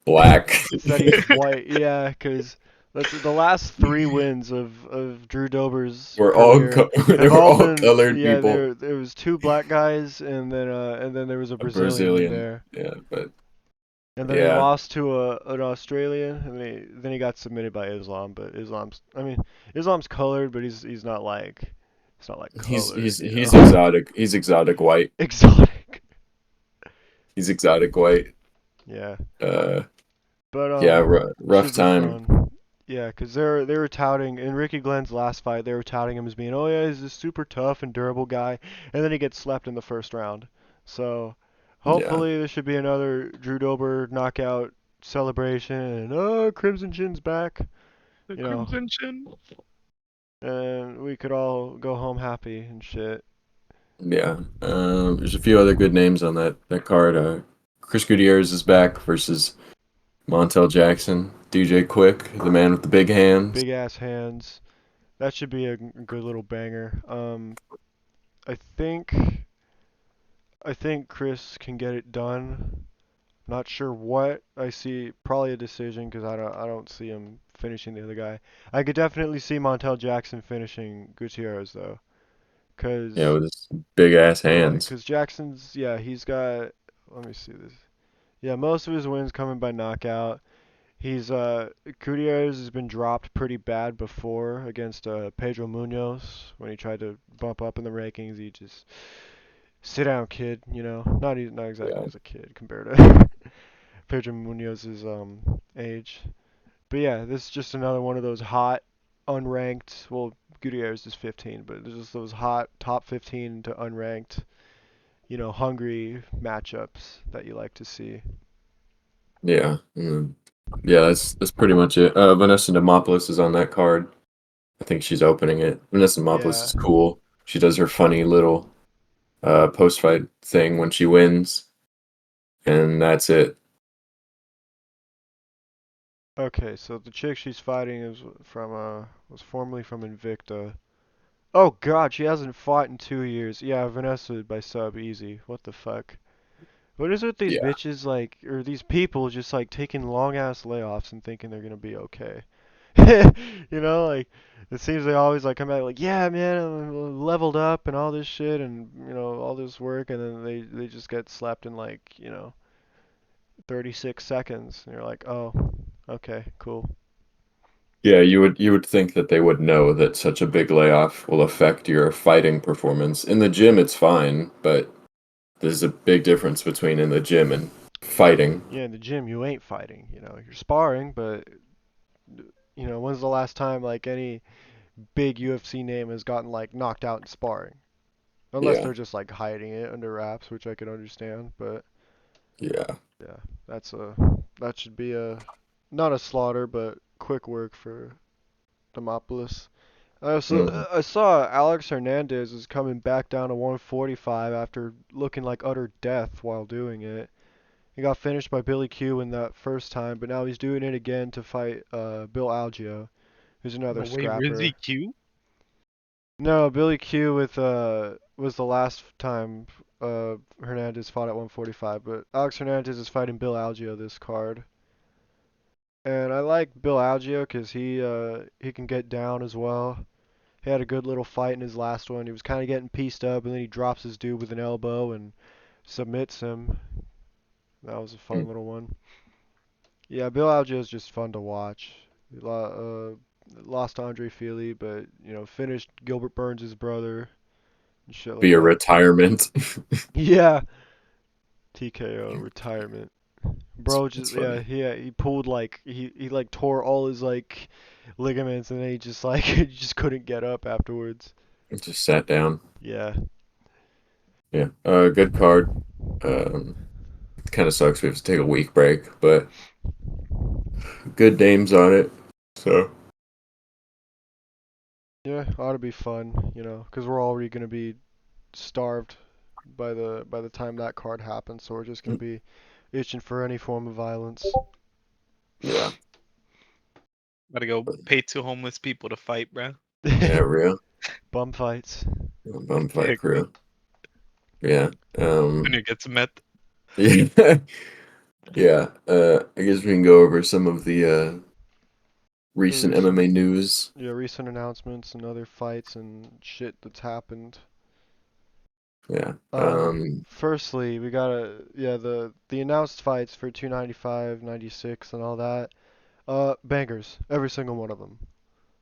S2: black.
S1: it's that he's white. Yeah, 'cause the last three wins of Drew Dober's
S2: We're all
S1: career
S2: they
S1: have
S2: were
S1: all
S2: all
S1: been
S2: colored
S1: yeah.
S2: people.
S1: There was two black guys and then there was a
S2: A
S1: Brazilian in
S2: Brazilian,
S1: there.
S2: yeah, but
S1: And then he
S2: yeah,
S1: lost to an Australian, and then he got submitted by Islam. But Islam's colored, but he's not like
S2: he's
S1: colored,
S2: he's
S1: you
S2: he's
S1: know,
S2: exotic. He's exotic white.
S1: exotic.
S2: He's exotic white.
S1: Yeah,
S2: Uh,
S1: but
S2: yeah, rough
S1: should be
S2: time.
S1: fun. Yeah, 'cause they were touting in Ricky Glenn's last fight, they were touting him as being, oh yeah, he's this super tough and durable guy, and then he gets slept in the first round. So
S2: Yeah,
S1: hopefully there should be another Drew Dober knockout celebration, and oh, Crimson Chin's back.
S3: The
S1: You know,
S3: Crimson Chin.
S1: and we could all go home happy and shit.
S2: yeah. There's a few other good names on that card. Chris Gutierrez is back versus Montel Jackson. DJ Quick, the man with the big hands.
S1: Big ass hands. That should be a good little banger. I think I think Chris can get it done. Not sure what. I see probably a decision because I don't see him finishing the other guy. I could definitely see Montel Jackson finishing Gutierrez though,
S2: Yeah,
S1: cause
S2: with his big ass hands.
S1: Jackson's yeah he's got. Let me see this. Yeah, most of his wins coming by knockout. He's Gutierrez has been dropped pretty bad before against Pedro Munoz when he tried to bump up in the rankings. He just sit down, kid. You know, not exactly
S2: Yeah.
S1: as a kid compared to Pedro Munoz's age. But yeah, this is just another one of those hot, unranked. Well, Gutierrez is 15, but there's just those hot top 15 to unranked, you know, hungry matchups that you like to see.
S2: Yeah. Yeah, that's pretty much it. Vanessa Demopoulos is on that card. I think she's opening it. Vanessa Demopoulos
S1: Yeah.
S2: is cool. She does her funny little post fight thing when she wins, and that's it.
S1: Okay, so the chick she's fighting is from was formerly from Invicta. Oh God, she hasn't fought in 2 years. Yeah, Vanessa by sub easy. What the fuck? What is it with these
S2: Yeah.
S1: bitches or these people just like taking long ass layoffs and thinking they're gonna be okay? You know, like it seems they always like come back like, yeah, man, I'm leveled up and all this shit and you know all this work, and then they just get slapped in like 36 seconds, and you're like, oh, okay, cool.
S2: Yeah, you would think that they would know that such a big layoff will affect your fighting performance. In the gym, it's fine, but there's a big difference between in the gym and fighting.
S1: Yeah, in the gym you ain't fighting, you're sparring, but when's the last time like any big UFC name has gotten like knocked out in sparring? Unless
S2: Yeah,
S1: they're just like hiding it under wraps, which I could understand, but
S2: yeah.
S1: yeah, that should be a not a slaughter, but quick work for Demopoulos.
S2: Mhm.
S1: I saw Alex Hernandez is coming back down to 145 after looking like utter death while doing it. He got finished by Billy Q in that first time, but now he's doing it again to fight Bill Algeo, who's another
S3: No way, Rizzy
S1: scrapper.
S3: Q.
S1: No, Billy Q with was the last time Hernandez fought at 145, but Alex Hernandez is fighting Bill Algeo this card. And I like Bill Algeo 'cause he can get down as well. He had a good little fight in his last one. He was kind of getting pieced up, and then he drops his dude with an elbow and submits him. That was a fun little one. Yeah, Bill Algeo is just fun to watch. Lost Andre Fili, but finished Gilbert Burns' brother and shit
S2: Be
S1: like
S2: a
S1: that.
S2: retirement.
S1: Yeah, TKO retirement. Bro,
S2: It's
S1: just
S2: funny.
S1: he pulled like he like tore all his like ligaments, and then he just like he just couldn't get up afterwards.
S2: It just sat down.
S1: Yeah.
S2: Yeah. Good card. Um, kind of sucks we have to take a week break, but good names on it. So
S1: Yeah, ought to be fun, because we're already gonna be starved by the time that card happens, so we're just gonna
S2: Mm,
S1: be itching for any form of violence.
S2: yeah,
S3: Gotta go pay two homeless people to fight, bro.
S2: yeah, real
S1: Bum fights.
S2: bum fight crew. Yeah.
S3: When it gets met.
S2: Yeah. Yeah. I guess we can go over some of the
S1: The
S2: recent
S1: recent,
S2: MMA news.
S1: yeah, recent announcements and other fights and shit that's happened.
S2: Yeah.
S1: Firstly, we gotta, yeah, the announced fights for 295, 96, and all that. Bangers, every single one of them.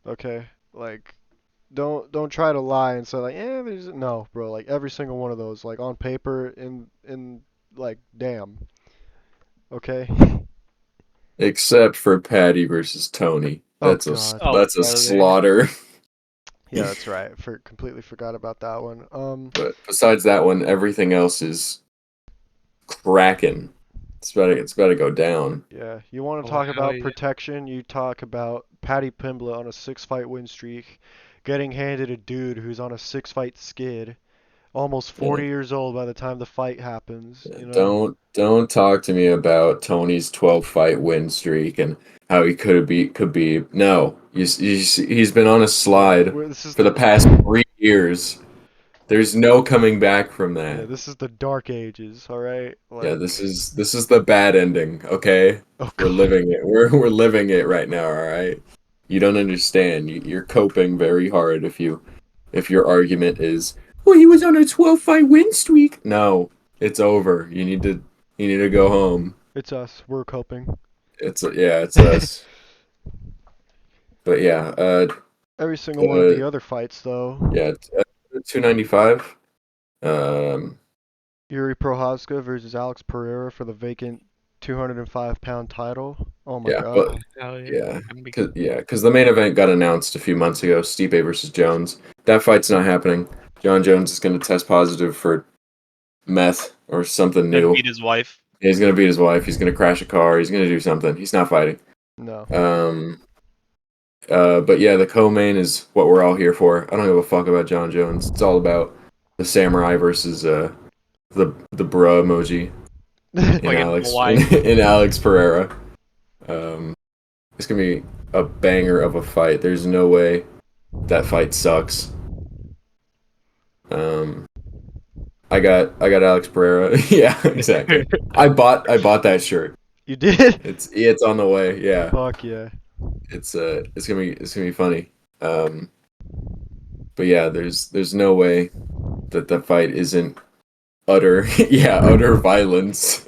S1: Okay, like don't try to lie and say like, there's no, bro. Like every single one of those, like on paper, in like, damn. Okay.
S2: Except for Patty versus Tony.
S1: Oh
S2: That's a
S1: God.
S3: Oh,
S2: that's a
S3: brother.
S2: slaughter.
S1: Yeah, that's right. Completely forgot about that one.
S2: But besides that one, everything else is cracking. It's about to go down.
S1: Yeah, you want to
S3: Oh,
S1: talk
S3: hell
S1: about
S3: yeah.
S1: protection? You talk about Paddy Pimblett on a six-fight win streak, getting handed a dude who's on a six-fight skid, almost
S2: Yeah.
S1: 40 years old by the time the fight happens.
S2: Yeah, don't talk to me about Tony's 12 fight win streak and how he could be. No, he's been on a
S1: Yeah,
S2: slide
S1: this is
S2: for the
S1: the
S2: past 3 years. There's no coming back from
S1: yeah,
S2: that.
S1: this is the dark ages. All right,
S2: Yeah, this
S1: like,
S2: is this is the bad ending, okay?
S1: oh
S2: We're
S1: God.
S2: living it. We're living it right now, all right? You don't understand. You're coping very hard if your argument is, "Well, he was on a 12 fight win streak." No, it's over. You need to go home.
S1: It's us. We're coping.
S2: It's us. But yeah,
S1: Every single one of the
S2: the
S1: other fights, though.
S2: yeah, 295. Um,
S1: Yuri Prochazka versus Alex Pereira for the vacant 205-pound title. Oh my
S2: yeah,
S1: God.
S2: but
S3: Oh, hell yeah.
S2: yeah,
S3: Gonna be
S2: cause the main event got announced a few months ago. Stipe versus Jones. That fight's not happening. John Jones is going to test positive for meth or something
S3: gonna
S2: new.
S3: beat his wife.
S2: He's going to beat his wife. He's going to crash a car. He's going to do something. He's not fighting.
S1: No.
S2: Um, but yeah, the co-main is what we're all here for. I don't give a fuck about John Jones. It's all about the samurai versus the bruh emoji in
S3: Fucking
S2: Alex
S3: wife.
S2: in Alex Pereira. Um, it's gonna be a banger of a fight. There's no way that fight sucks. Um, I got Alex Pereira. Yeah, exactly. I bought that shirt.
S1: You did?
S2: It's on the way. Yeah,
S1: Fuck yeah.
S2: it's gonna be funny. Um, but yeah, there's no way that the fight isn't utter utter violence.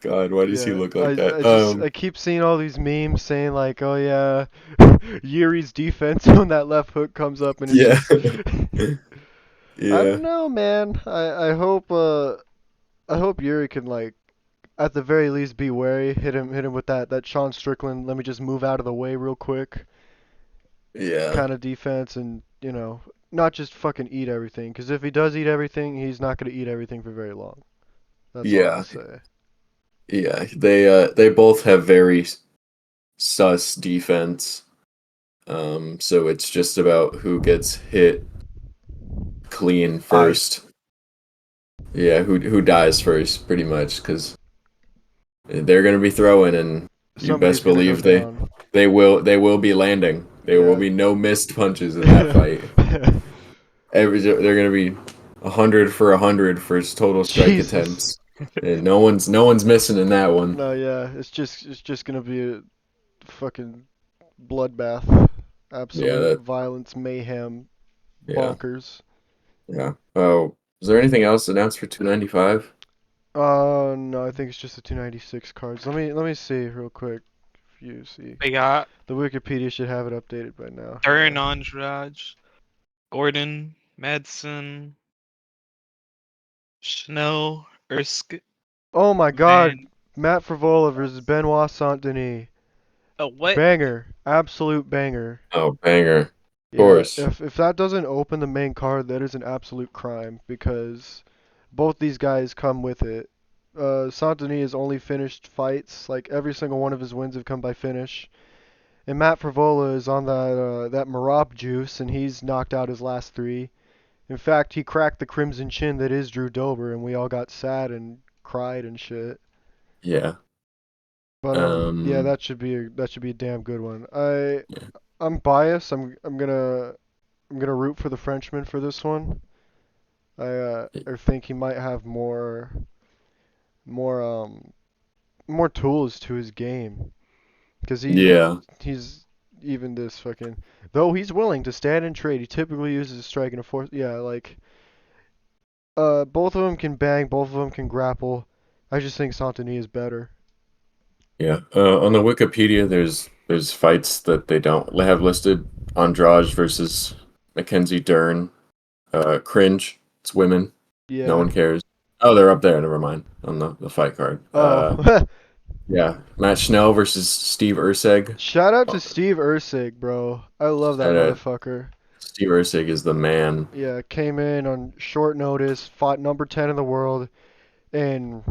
S2: God, why does he
S1: Yeah,
S2: look
S1: I
S2: like that?
S1: I just I keep seeing all these memes saying like, oh yeah, Yuri's defense when that left hook comes up and it's
S2: Yeah,
S1: just I
S2: yeah,
S1: don't know, man. I hope Yuri can, like, at the very least be wary, hit him with that Sean Strickland, let me just move out of the way real quick
S2: yeah,
S1: kind of defense, and not just fucking eat everything, because if he does eat everything, he's not going to eat everything for very long. That's all I'm gonna
S2: yeah,
S1: say.
S2: yeah. They both have very sus defense. So it's just about who gets hit clean
S1: Ice.
S2: first. Yeah, who dies first, pretty much, because they're gonna be throwing, and you
S1: Somebody's
S2: best
S1: gonna go
S2: believe they
S1: down.
S2: they will they will be landing. There will
S1: Yeah.
S2: be no missed punches in that fight. They're gonna be 100 for 100 for total strike
S1: Jesus.
S2: attempts, and no one's missing in that one.
S1: No, yeah, it's just gonna be a fucking bloodbath,
S2: Yeah,
S1: absolute violence, mayhem,
S2: yeah,
S1: bonkers.
S2: yeah. Oh, is there anything else announced for 295?
S1: No, I think it's just the 296 cards. Let me see real quick. If you see,
S3: They got
S1: the Wikipedia should have it updated by now.
S3: Darren Andrade, Gordon, Madsen, Chanel, Ersk,
S1: Oh my God,
S3: Van.
S1: Matt Frivola versus Benoit Saint Denis.
S3: What?
S1: Banger, absolute banger.
S2: Oh, banger, of
S1: Yeah,
S2: course.
S1: if that doesn't open the main card, that is an absolute crime because both these guys come with it. Saint Denis has only finished fights. Like every single one of his wins have come by finish. And Matt Frivola is on that Marab juice, and he's knocked out his last three. In fact, he cracked the crimson chin that is Drew Dober, and we all got sad and cried and shit.
S2: Yeah.
S1: But yeah,
S2: Um,
S1: that should be a damn good one. I
S2: yeah.
S1: I'm biased. I'm gonna root for the Frenchman for this one. I think he might have more more tools to his game because
S2: Yeah.
S1: he's even this fucking though he's willing to stand and trade. He typically uses a strike and a force. Yeah, like both of them can bang, both of them can grapple. I just think Santini is better.
S2: Yeah. On the Wikipedia, there's fights that they don't have listed. Andrade versus Mackenzie Dern. Cringe. It's women. No
S1: Yeah.
S2: one cares. Oh, they're up there. Never mind. On the fight card.
S1: Oh,
S2: Yeah. Matt Schnell versus Steve Urseg.
S1: shout out
S2: Oh,
S1: to Steve Ursig, bro. I love that
S2: shout out.
S1: motherfucker.
S2: Steve Ursig is the man.
S1: Yeah, came in on short notice, fought number 10 in the world, and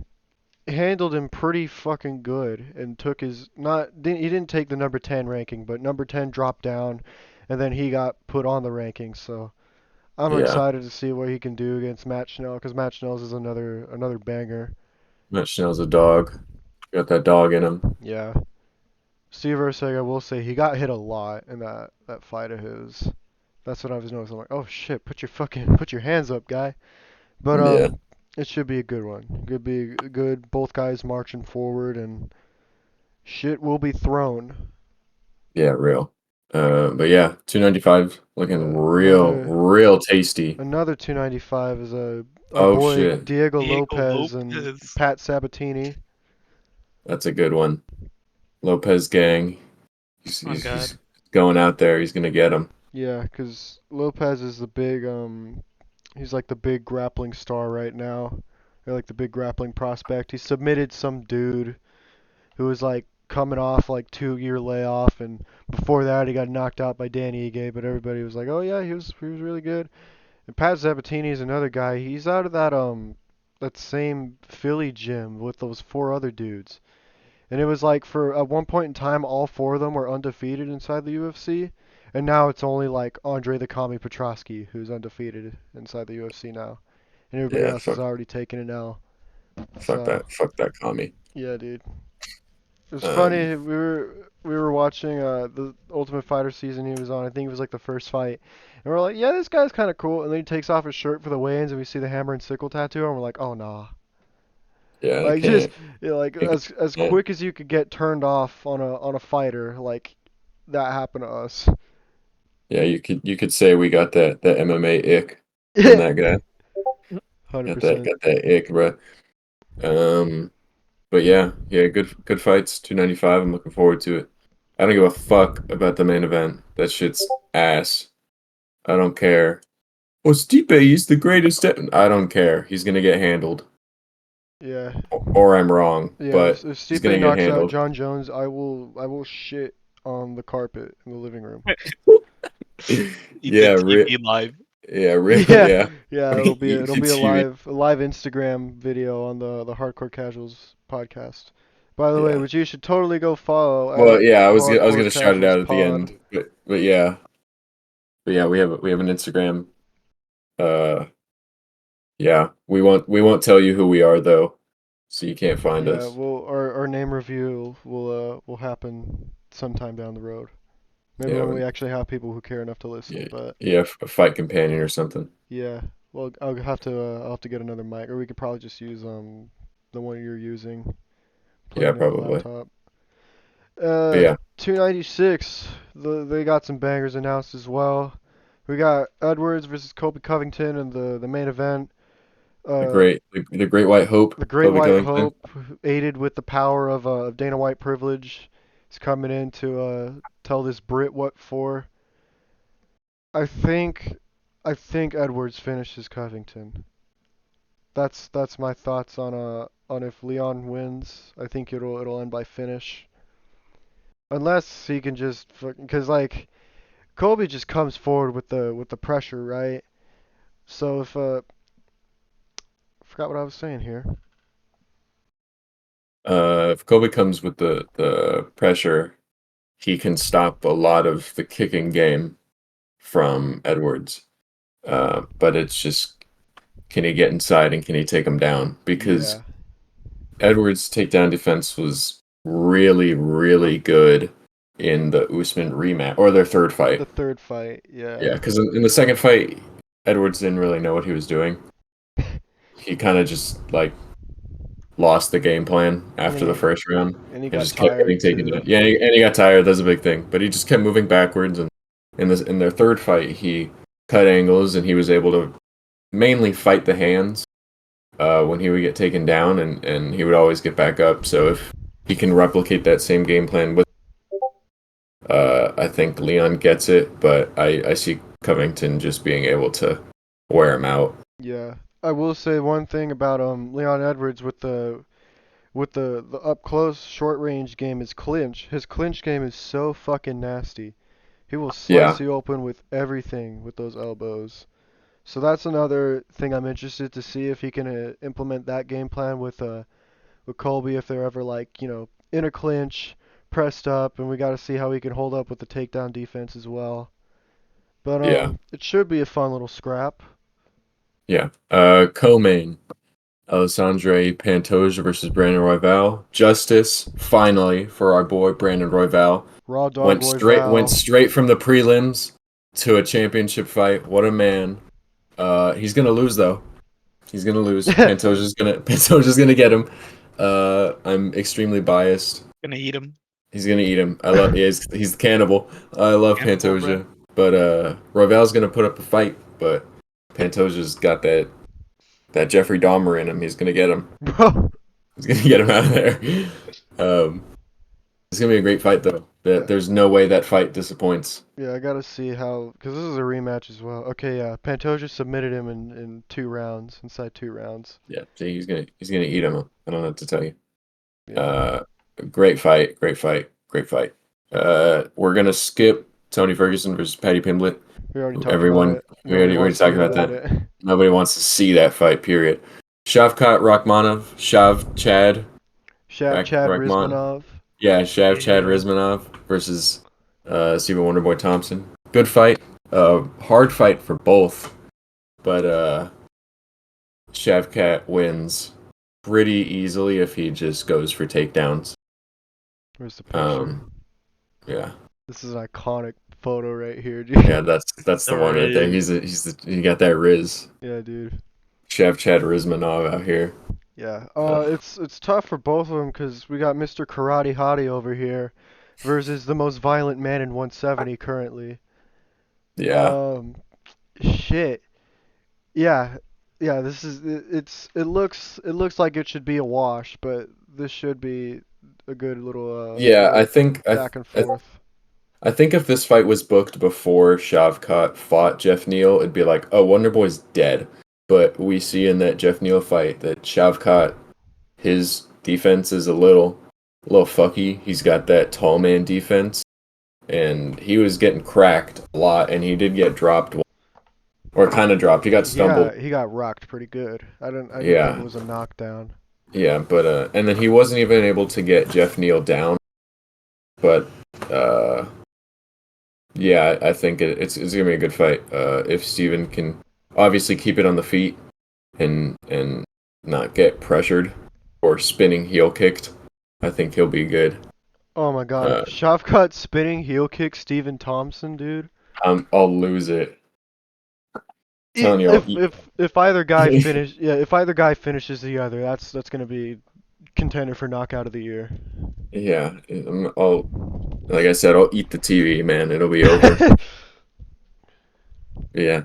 S1: handled him pretty fucking good. And took his not didn't, he didn't take the number 10 ranking, but number 10 dropped down, and then he got put on the ranking. So I'm
S2: Yeah.
S1: excited to see what he can do against Matt Schnell, because Matt Schnell's is another banger.
S2: Matt Schnell's a dog. Got that dog in him.
S1: Yeah, Steve Ursig, I will say he got hit a lot in that fight of his. That's what I was noticing. I'm like, oh shit, put your hands up, guy. But
S2: Yeah.
S1: it should be a good one. Could be good. Both guys marching forward, and shit will be thrown.
S2: Yeah, real. But yeah, 295 looking
S1: Another
S2: real tasty.
S1: another 295 is our
S2: Oh
S1: boy
S2: shit.
S1: Diego
S3: Diego
S1: Lopez and
S3: Lopez.
S1: Pat Sabatini.
S2: That's a good one. Lopez gang.
S3: Oh God.
S2: He's going out there. He's gonna get him.
S1: Yeah, 'cause Lopez is the big he's like the big grappling star right now. Or like the big grappling prospect. He submitted some dude who was like coming off like 2 year layoff, and before that he got knocked out by Danny Ige, but everybody was like, oh yeah, he was really good. And Pat Sabatini is another guy. He's out of that same Philly gym with those four other dudes. And it was like for at one point in time all four of them were undefeated inside the UFC. And now it's only like Andre the Kami Petrosky who's undefeated inside the UFC now. And everybody
S2: Yeah,
S1: else has already taken an L. So,
S2: fuck that commie.
S1: yeah, dude. It was
S2: Um,
S1: funny. We were watching the Ultimate Fighter season he was on. I think it was like the first fight, and we're like, yeah, this guy's kind of cool. And then he takes off his shirt for the weigh-ins, and we see the hammer and sickle tattoo, and we're like, oh nah.
S2: yeah, I
S1: Like just
S2: can't.
S1: like
S2: Can't,
S1: as
S2: can't.
S1: quick as you could get turned off on a fighter, like that happened to us.
S2: Yeah, you could say we got that MMA ick from that guy.
S1: 100%.
S2: Got that ick, bro. Um, but yeah, good fights. 295. I'm looking forward to it. I don't give a fuck about the main event. That shit's ass. I don't care. Well, Stipe is the greatest. I don't care. He's gonna get handled,
S1: Yeah.
S2: or I'm wrong,
S1: Yeah,
S2: but
S1: if
S2: he's
S1: Stipe
S2: gonna get
S1: knocks out
S2: handled.
S1: John Jones, I will shit on the carpet in the living room.
S2: Yeah,
S3: TV live.
S1: Yeah,
S2: yeah.
S1: yeah, it'll be
S2: YouTube.
S1: a live Instagram video on the Hardcore Casuals podcast. By the way,
S2: Yeah.
S1: which you should totally go follow
S2: Well,
S1: at
S2: yeah. I was
S1: Hardcore
S2: gonna shout it
S1: Casuals
S2: out at the
S1: Pod.
S2: end, but yeah. We have an Instagram. Uh, yeah. We won't tell you who we are though, so you can't find
S1: Yeah,
S2: us.
S1: well, our name review will happen sometime down the road. Maybe
S2: Yeah.
S1: when we actually have people who care enough to listen.
S2: Yeah.
S1: But
S2: Yeah. A fight companion or something.
S1: yeah, well, I'll have to get another mic, or we could probably just use the one you're using, plug
S2: Yeah,
S1: it into the
S2: probably.
S1: laptop.
S2: But yeah,
S1: 296. They got some bangers announced as well. We got Edwards versus Kobe Covington in the main event. Uh,
S2: the great white hope,
S1: the Great
S2: Kobe
S1: White
S2: Covington.
S1: Hope, aided with the power of Dana White privilege, is coming in to tell this Brit what for. I think I think Edwards finishes Covington. That's my thoughts on if Leon wins. I think it'll end by finish. Unless he can just because like Kobe just comes forward with the pressure, right? So if I forgot what I was saying here.
S2: If Kobe comes with the pressure, he can stop a lot of the kicking game from Edwards. But it's just, can he get inside and can he take him down? Because
S1: Yeah,
S2: Edwards' takedown defense was really, really good in the Usman rematch or their third
S1: the
S2: fight.
S1: third fight. Yeah,
S2: Yeah, because in the second fight, Edwards didn't really know what he was doing. He kind of just like lost the game plan
S1: and
S2: after the
S1: he
S2: first round
S1: and he
S2: and
S1: got
S2: just kept getting
S1: tired
S2: taken
S1: too.
S2: down. Yeah, and he got tired. That's a big thing. But he just kept moving backwards. And in their third fight, he cut angles and he was able to mainly fight the hands when he would get taken down, and he would always get back up. So if he can replicate that same game plan with, I think Leon gets it. But I see Covington just being able to wear him out.
S1: Yeah, I will say one thing about Leon Edwards with the up close short range game is clinch. His clinch game is so fucking nasty. He will
S2: Yeah,
S1: slice you open with everything with those elbows. So that's another thing I'm interested to see if he can implement that game plan with Colby if they're ever like, in a clinch, pressed up, and we got to see how he can hold up with the takedown defense as well. But
S2: yeah,
S1: it should be a fun little scrap.
S2: yeah. Co-main. Alessandre Pantoja versus Brandon Royval. Justice, finally, for our boy Brandon Royval.
S1: Raw dog
S2: Went
S1: Royval.
S2: straight from the prelims to a championship fight. What a man. He's gonna lose though. He's gonna lose. Pantoja's gonna get him. I'm extremely biased.
S3: Gonna eat him.
S2: He's gonna eat him. I love. He's the cannibal. I love
S3: Cannibal, bro.
S2: Pantoja, but Royval's gonna put up a fight. But Pantoja's got that Jeffrey Dahmer in him. He's gonna get him.
S1: Bro.
S2: He's gonna get him out of there. Um, it's gonna be a great fight though.
S1: Yeah.
S2: There's no way that fight disappoints.
S1: Yeah, I gotta see how, because this is a rematch as well. Okay, yeah, Pantoja submitted him in 2 rounds, inside 2 rounds.
S2: Yeah, see, he's gonna eat him. I don't know what to tell you.
S1: Yeah,
S2: Uh, great fight, great fight, great fight. We're gonna skip Tony Ferguson versus Paddy Pimblett.
S1: we already talked about
S2: Everyone,
S1: it. Nobody
S2: we already
S1: wants to
S2: talked
S1: hear
S2: about
S1: about
S2: that.
S1: it.
S2: Nobody wants to see that fight. Period. Shavkat Rakhmonov, Shav Chad
S1: Shav Chad
S2: Rakhmon.
S1: Rizmanov.
S2: Yeah, Shav Chad
S3: Yeah.
S2: Rizmanov versus Stephen Wonderboy Thompson. Good fight. Hard fight for both, but Shavkat wins pretty easily if he just goes for takedowns.
S1: Where's the picture?
S2: Um, yeah,
S1: This is an iconic photo right here, dude.
S2: yeah, that's the one right there.
S3: There
S2: He got that Riz.
S1: Yeah, dude.
S2: Shav Chad Rizmanov out here.
S1: Yeah.
S2: Uh,
S1: It's tough for both of them because we got Mr. Karate Hottie over here versus the most violent man in 170 currently.
S2: yeah,
S1: Um, shit. Yeah, yeah. This is it looks like it should be a wash, but this should be a good
S2: yeah.
S1: little back and
S2: I
S1: forth.
S2: I think if this fight was booked before Shavkat fought Jeff Neal, it'd be like, oh, Wonderboy's dead. But we see in that Jeff Neal fight that Shavkat, his defense is a little fucky. He's got that tall man defense, and he was getting cracked a lot, and he did get dropped, or kind of dropped. He got stumbled.
S1: He got rocked pretty good. I didn't think it
S2: Yeah,
S1: was a knockdown.
S2: yeah, but and then he wasn't even able to get Jeff Neal down. But uh, yeah, I think it's gonna be a good fight. If Steven can obviously keep it on the feet and not get pressured or spinning heel kicked, I think he'll be good.
S1: Oh my God,
S2: Uh,
S1: Shavkat spinning heel kick Stephen Thompson, dude.
S2: I'll lose it. Telling you, I'll eat.
S1: If either guy finish yeah if either guy finishes the other, that's gonna be contender for knockout of the year.
S2: Yeah, I'll like I said, I'll eat the TV, man. It'll be over. Yeah,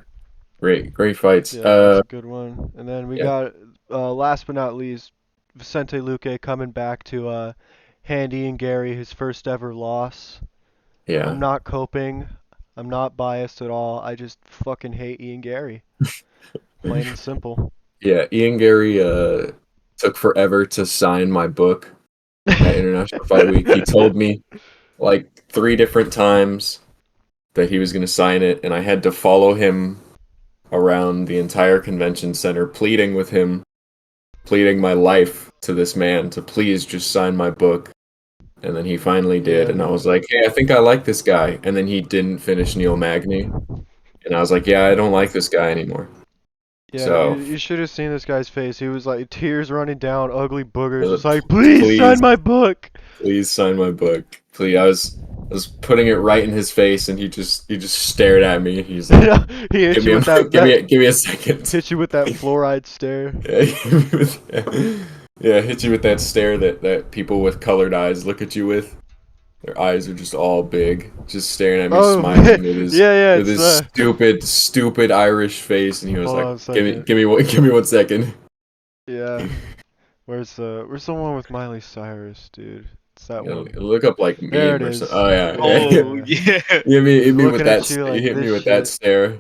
S2: great fights.
S1: Yeah, that's a good one. And then we
S2: Yeah,
S1: got last but not least, Vicente Luque coming back to hand Ian Gary his first ever loss. I'm
S2: yeah,
S1: not coping. I'm not biased at all. I just fucking hate Ian Gary. Plain and simple.
S2: yeah. Ian Gary took forever to sign my book at International Fight Week. He told me like 3 different times that he was going to sign it, and I had to follow him around the entire convention center, pleading with him, pleading my life to this man to please just sign my book. and then he finally did, and I
S1: Yeah,
S2: was like, hey, I think I like this guy, and then he didn't finish Neil Magny, and I was like, yeah, I don't like this guy anymore.
S1: yeah. You
S2: So
S1: you should have seen this guy's face. He was like tears running down, ugly boogers,
S2: uh,
S1: just like, please sign
S2: please,
S1: my book.
S2: please sign my book. Please, I was putting it right in his face, and he just stared at me. He's like,
S1: He hit
S2: give
S1: you
S2: me a
S1: with that
S2: give me
S1: that
S2: a, give me a second.
S1: hit you with that fluoride stare.
S2: Yeah, yeah, hit you with that stare that people with colored eyes look at you with. Their eyes are just all big, just staring at me,
S1: Oh,
S2: smiling
S1: yeah, yeah.
S2: with
S1: It's
S2: his stupid Irish face, and he was
S1: hold
S2: like,
S1: on a second.
S2: give me 1 second."
S1: Yeah. Where's the one with Miley Cyrus, dude? It's that
S2: You know,
S1: one.
S2: look up like
S1: There
S2: meme
S1: it
S2: or something.
S1: is.
S2: Oh yeah, yeah.
S3: Oh
S1: Yeah.
S3: yeah.
S1: He's
S2: Hit me with
S1: looking
S2: that.
S1: at you
S2: He
S1: like
S2: hit me
S1: this
S2: with that
S1: shit.
S2: stare.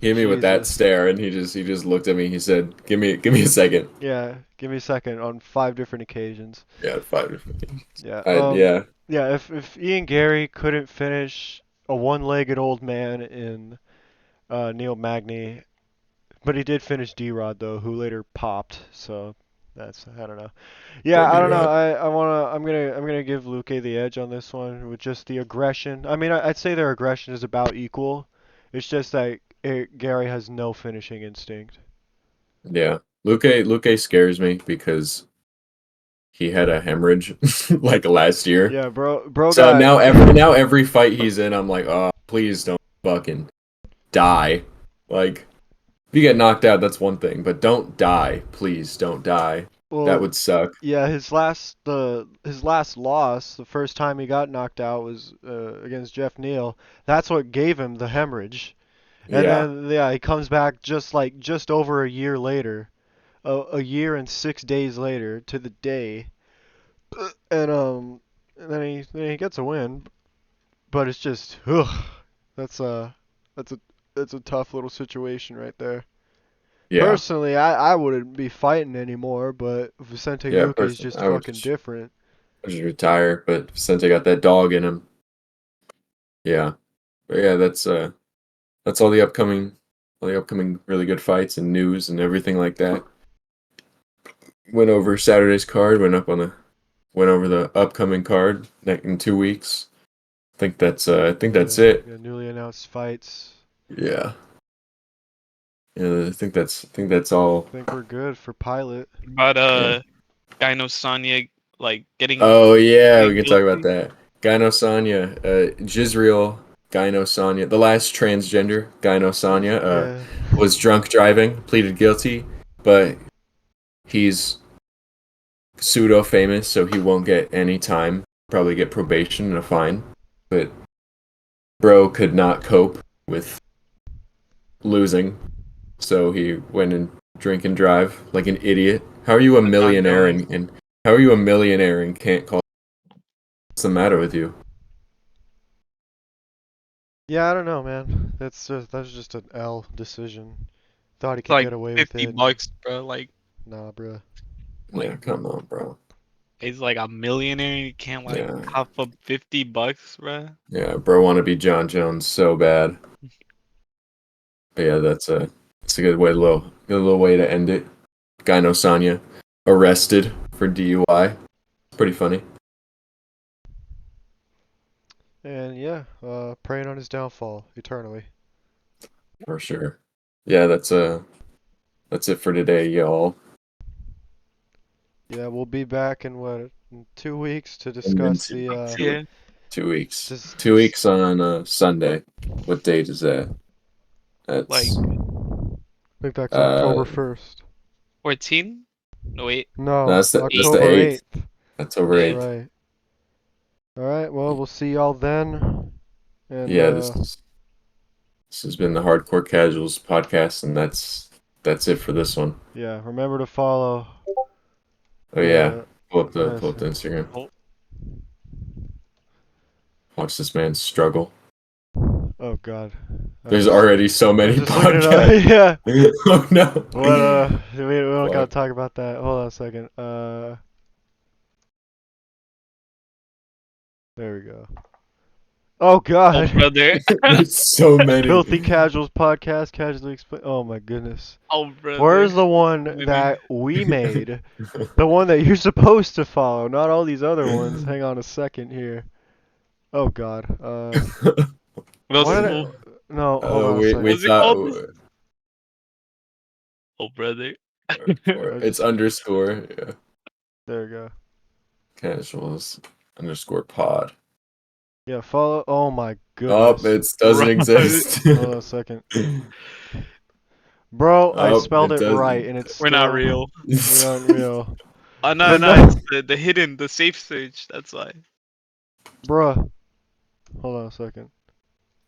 S2: He hit me with that
S1: Jesus.
S2: stare, and he just looked at me. He said, give me a second."
S1: Yeah. Give me a second on 5 different occasions.
S2: Yeah, 5 different things.
S1: Yeah.
S2: Yeah,
S1: Yeah. If Ian Gary couldn't finish a one-legged old man in Neil Magny, but he did finish D-Rod though, who later popped. So that's I don't know.
S2: poor
S1: Yeah, I don't know.
S2: D-Rod.
S1: I'm gonna give Luke the edge on this one with just the aggression. I mean, I'd say their aggression is about equal. It's just that Gary has no finishing instinct.
S2: Yeah, Luque scares me because he had a hemorrhage like last year.
S1: Yeah, bro
S2: So
S1: got
S2: now every fight he's in, I'm like, oh, please don't fucking die. Like, if you get knocked out, that's one thing, but don't die. Please don't die. That
S1: well,
S2: would suck.
S1: yeah, his last loss, the first time he got knocked out was against Jeff Neal. That's what gave him the hemorrhage. And
S2: Yeah,
S1: then yeah, he comes back just over a year later, a year and 6 days later to the day, and then he gets a win. But it's just, ugh, that's a that's a that's a tough little situation right there.
S2: yeah,
S1: Personally, I wouldn't be fighting anymore, but Vicente
S2: yeah.
S1: Luque is
S2: Person,
S1: just fucking different.
S2: I would just retire, but since I got that dog in him, yeah, but yeah, that's all the upcoming really good fights and news and everything like that. Went over Saturday's card. Went over the upcoming card in 2 weeks. I think that's it.
S1: Yeah, newly announced fights.
S2: Yeah. Yeah, I think that's all.
S1: I think we're good for Pilot.
S3: But
S2: Yeah.
S3: Gyno Sonya like getting
S2: Oh yeah, we
S3: plead
S2: can talk about
S3: guilty.
S2: that. Gyno Sonya, Jisrael Gyno Sonya, the last transgender Gyno Sonya,
S1: Yeah.
S2: was drunk driving, pleaded guilty, but he's pseudo famous, so he won't get any time. Probably get probation and a fine. But bro could not cope with losing, so he went and drink and drive like an idiot. How are you a
S3: The John
S2: millionaire
S3: Jones.
S2: and how are you a millionaire and can't call? What's the matter with you?
S1: Yeah, I don't know, man. That's just an L decision. Thought he
S3: It's
S1: could
S3: like
S1: get away with
S3: 50
S1: it, and
S3: bucks, bro.
S1: nah, bruh.
S2: Yeah,
S3: Like
S2: come on, bro.
S3: he's like a millionaire. You can't like
S2: Yeah,
S3: cough up 50 bucks, bro.
S2: yeah, bro. Want to be John Jones so bad. But yeah, that's a good little way to end it. Gyno Sanya arrested for DUI. Pretty funny
S1: And yeah, preying on his downfall eternally.
S2: for sure. Yeah, that's it for today, y'all.
S1: Yeah, we'll be back in what, in 2 weeks to
S2: And then
S1: discuss the
S3: Yeah.
S2: 2 weeks.
S1: just,
S2: 2 weeks on Sunday. What date is that?
S3: Like
S2: That's
S1: I think that's
S2: uh
S1: October 1st.
S3: 14? No wait,
S2: no,
S1: No,
S2: that's the
S1: October
S3: 8.
S2: 8th.
S1: 8th.
S2: October
S1: That's
S2: 8th.
S1: right. All right, well, we'll see y'all then. And
S2: Yeah, this has been the Hardcore Casuals podcast, and that's it for this one.
S1: yeah, remember to follow
S2: Oh yeah,
S1: the
S2: pull up the Instagram.
S3: Oh,
S2: Watch this man struggle.
S1: oh God.
S2: There's already so
S1: I was
S2: many
S1: just looking it up.
S2: podcasts.
S1: Yeah.
S2: Oh no.
S1: What we don't gotta
S2: Fuck.
S1: talk about that. Hold on a second. There we go. Oh
S3: Oh,
S1: God.
S3: brother.
S2: There's so many.
S1: Filthy Casuals podcast, casually explain. Oh my goodness.
S3: Oh, brother.
S1: Where's the one
S3: Maybe.
S1: that we made? The one that you're supposed to follow, not all these other ones. Hang on a second here. Oh God.
S3: What's,
S1: What did I? No, hold on a
S2: We
S1: second.
S3: what's it
S2: thought
S3: called? Oh, brother.
S2: or
S1: I
S2: it's
S1: just
S2: underscore, yeah,
S1: there we go.
S2: casuals underscore pod.
S1: Yeah, follow. Oh my
S2: Oh,
S1: goodness.
S2: it doesn't
S3: Right.
S2: exist.
S1: Hold on a second. Bro, I
S2: Oh,
S1: spelled
S2: it
S1: it right
S2: doesn't.
S1: and it's
S3: We're not
S1: still
S3: real.
S1: we aren't real.
S3: Oh, no,
S1: But
S3: no, it's
S1: no,
S3: the hidden, the safe search. That's why.
S1: bruh. Hold on a second.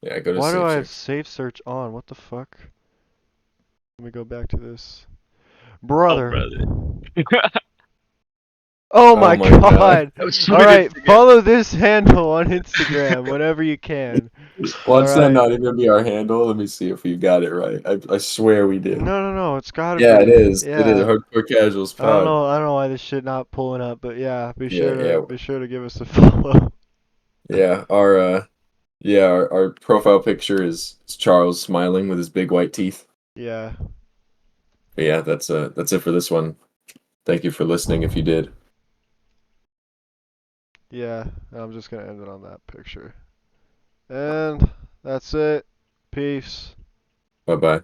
S2: Yeah, go to
S1: Why do
S2: safe
S1: I have
S2: search.
S1: safe search on? What the fuck? Let me go back to this.
S3: Oh,
S1: Brother.
S3: brother.
S1: Oh
S2: Oh
S1: my
S2: my God.
S1: god.
S3: So we didn't
S1: Alright,
S3: forget.
S1: follow this handle on Instagram whenever you can.
S2: Watch that
S1: Alright.
S2: not even be our handle. Let me see if we got it right. I swear we did.
S1: No, no, no, it's gotta
S2: Yeah, it
S1: be.
S2: is. It is
S1: Yeah.
S2: Hardcore Casuals Pod.
S1: I don't know why this shit not pulling up, but yeah,
S2: Yeah, yeah,
S1: be sure to give us a follow.
S2: yeah. Our profile picture is Charles smiling with his big white teeth.
S1: Yeah.
S2: But yeah, that's it for this one. Thank you for listening if you did.
S1: Yeah. I'm just gonna end it on that picture. And that's it. Peace.
S2: Bye bye.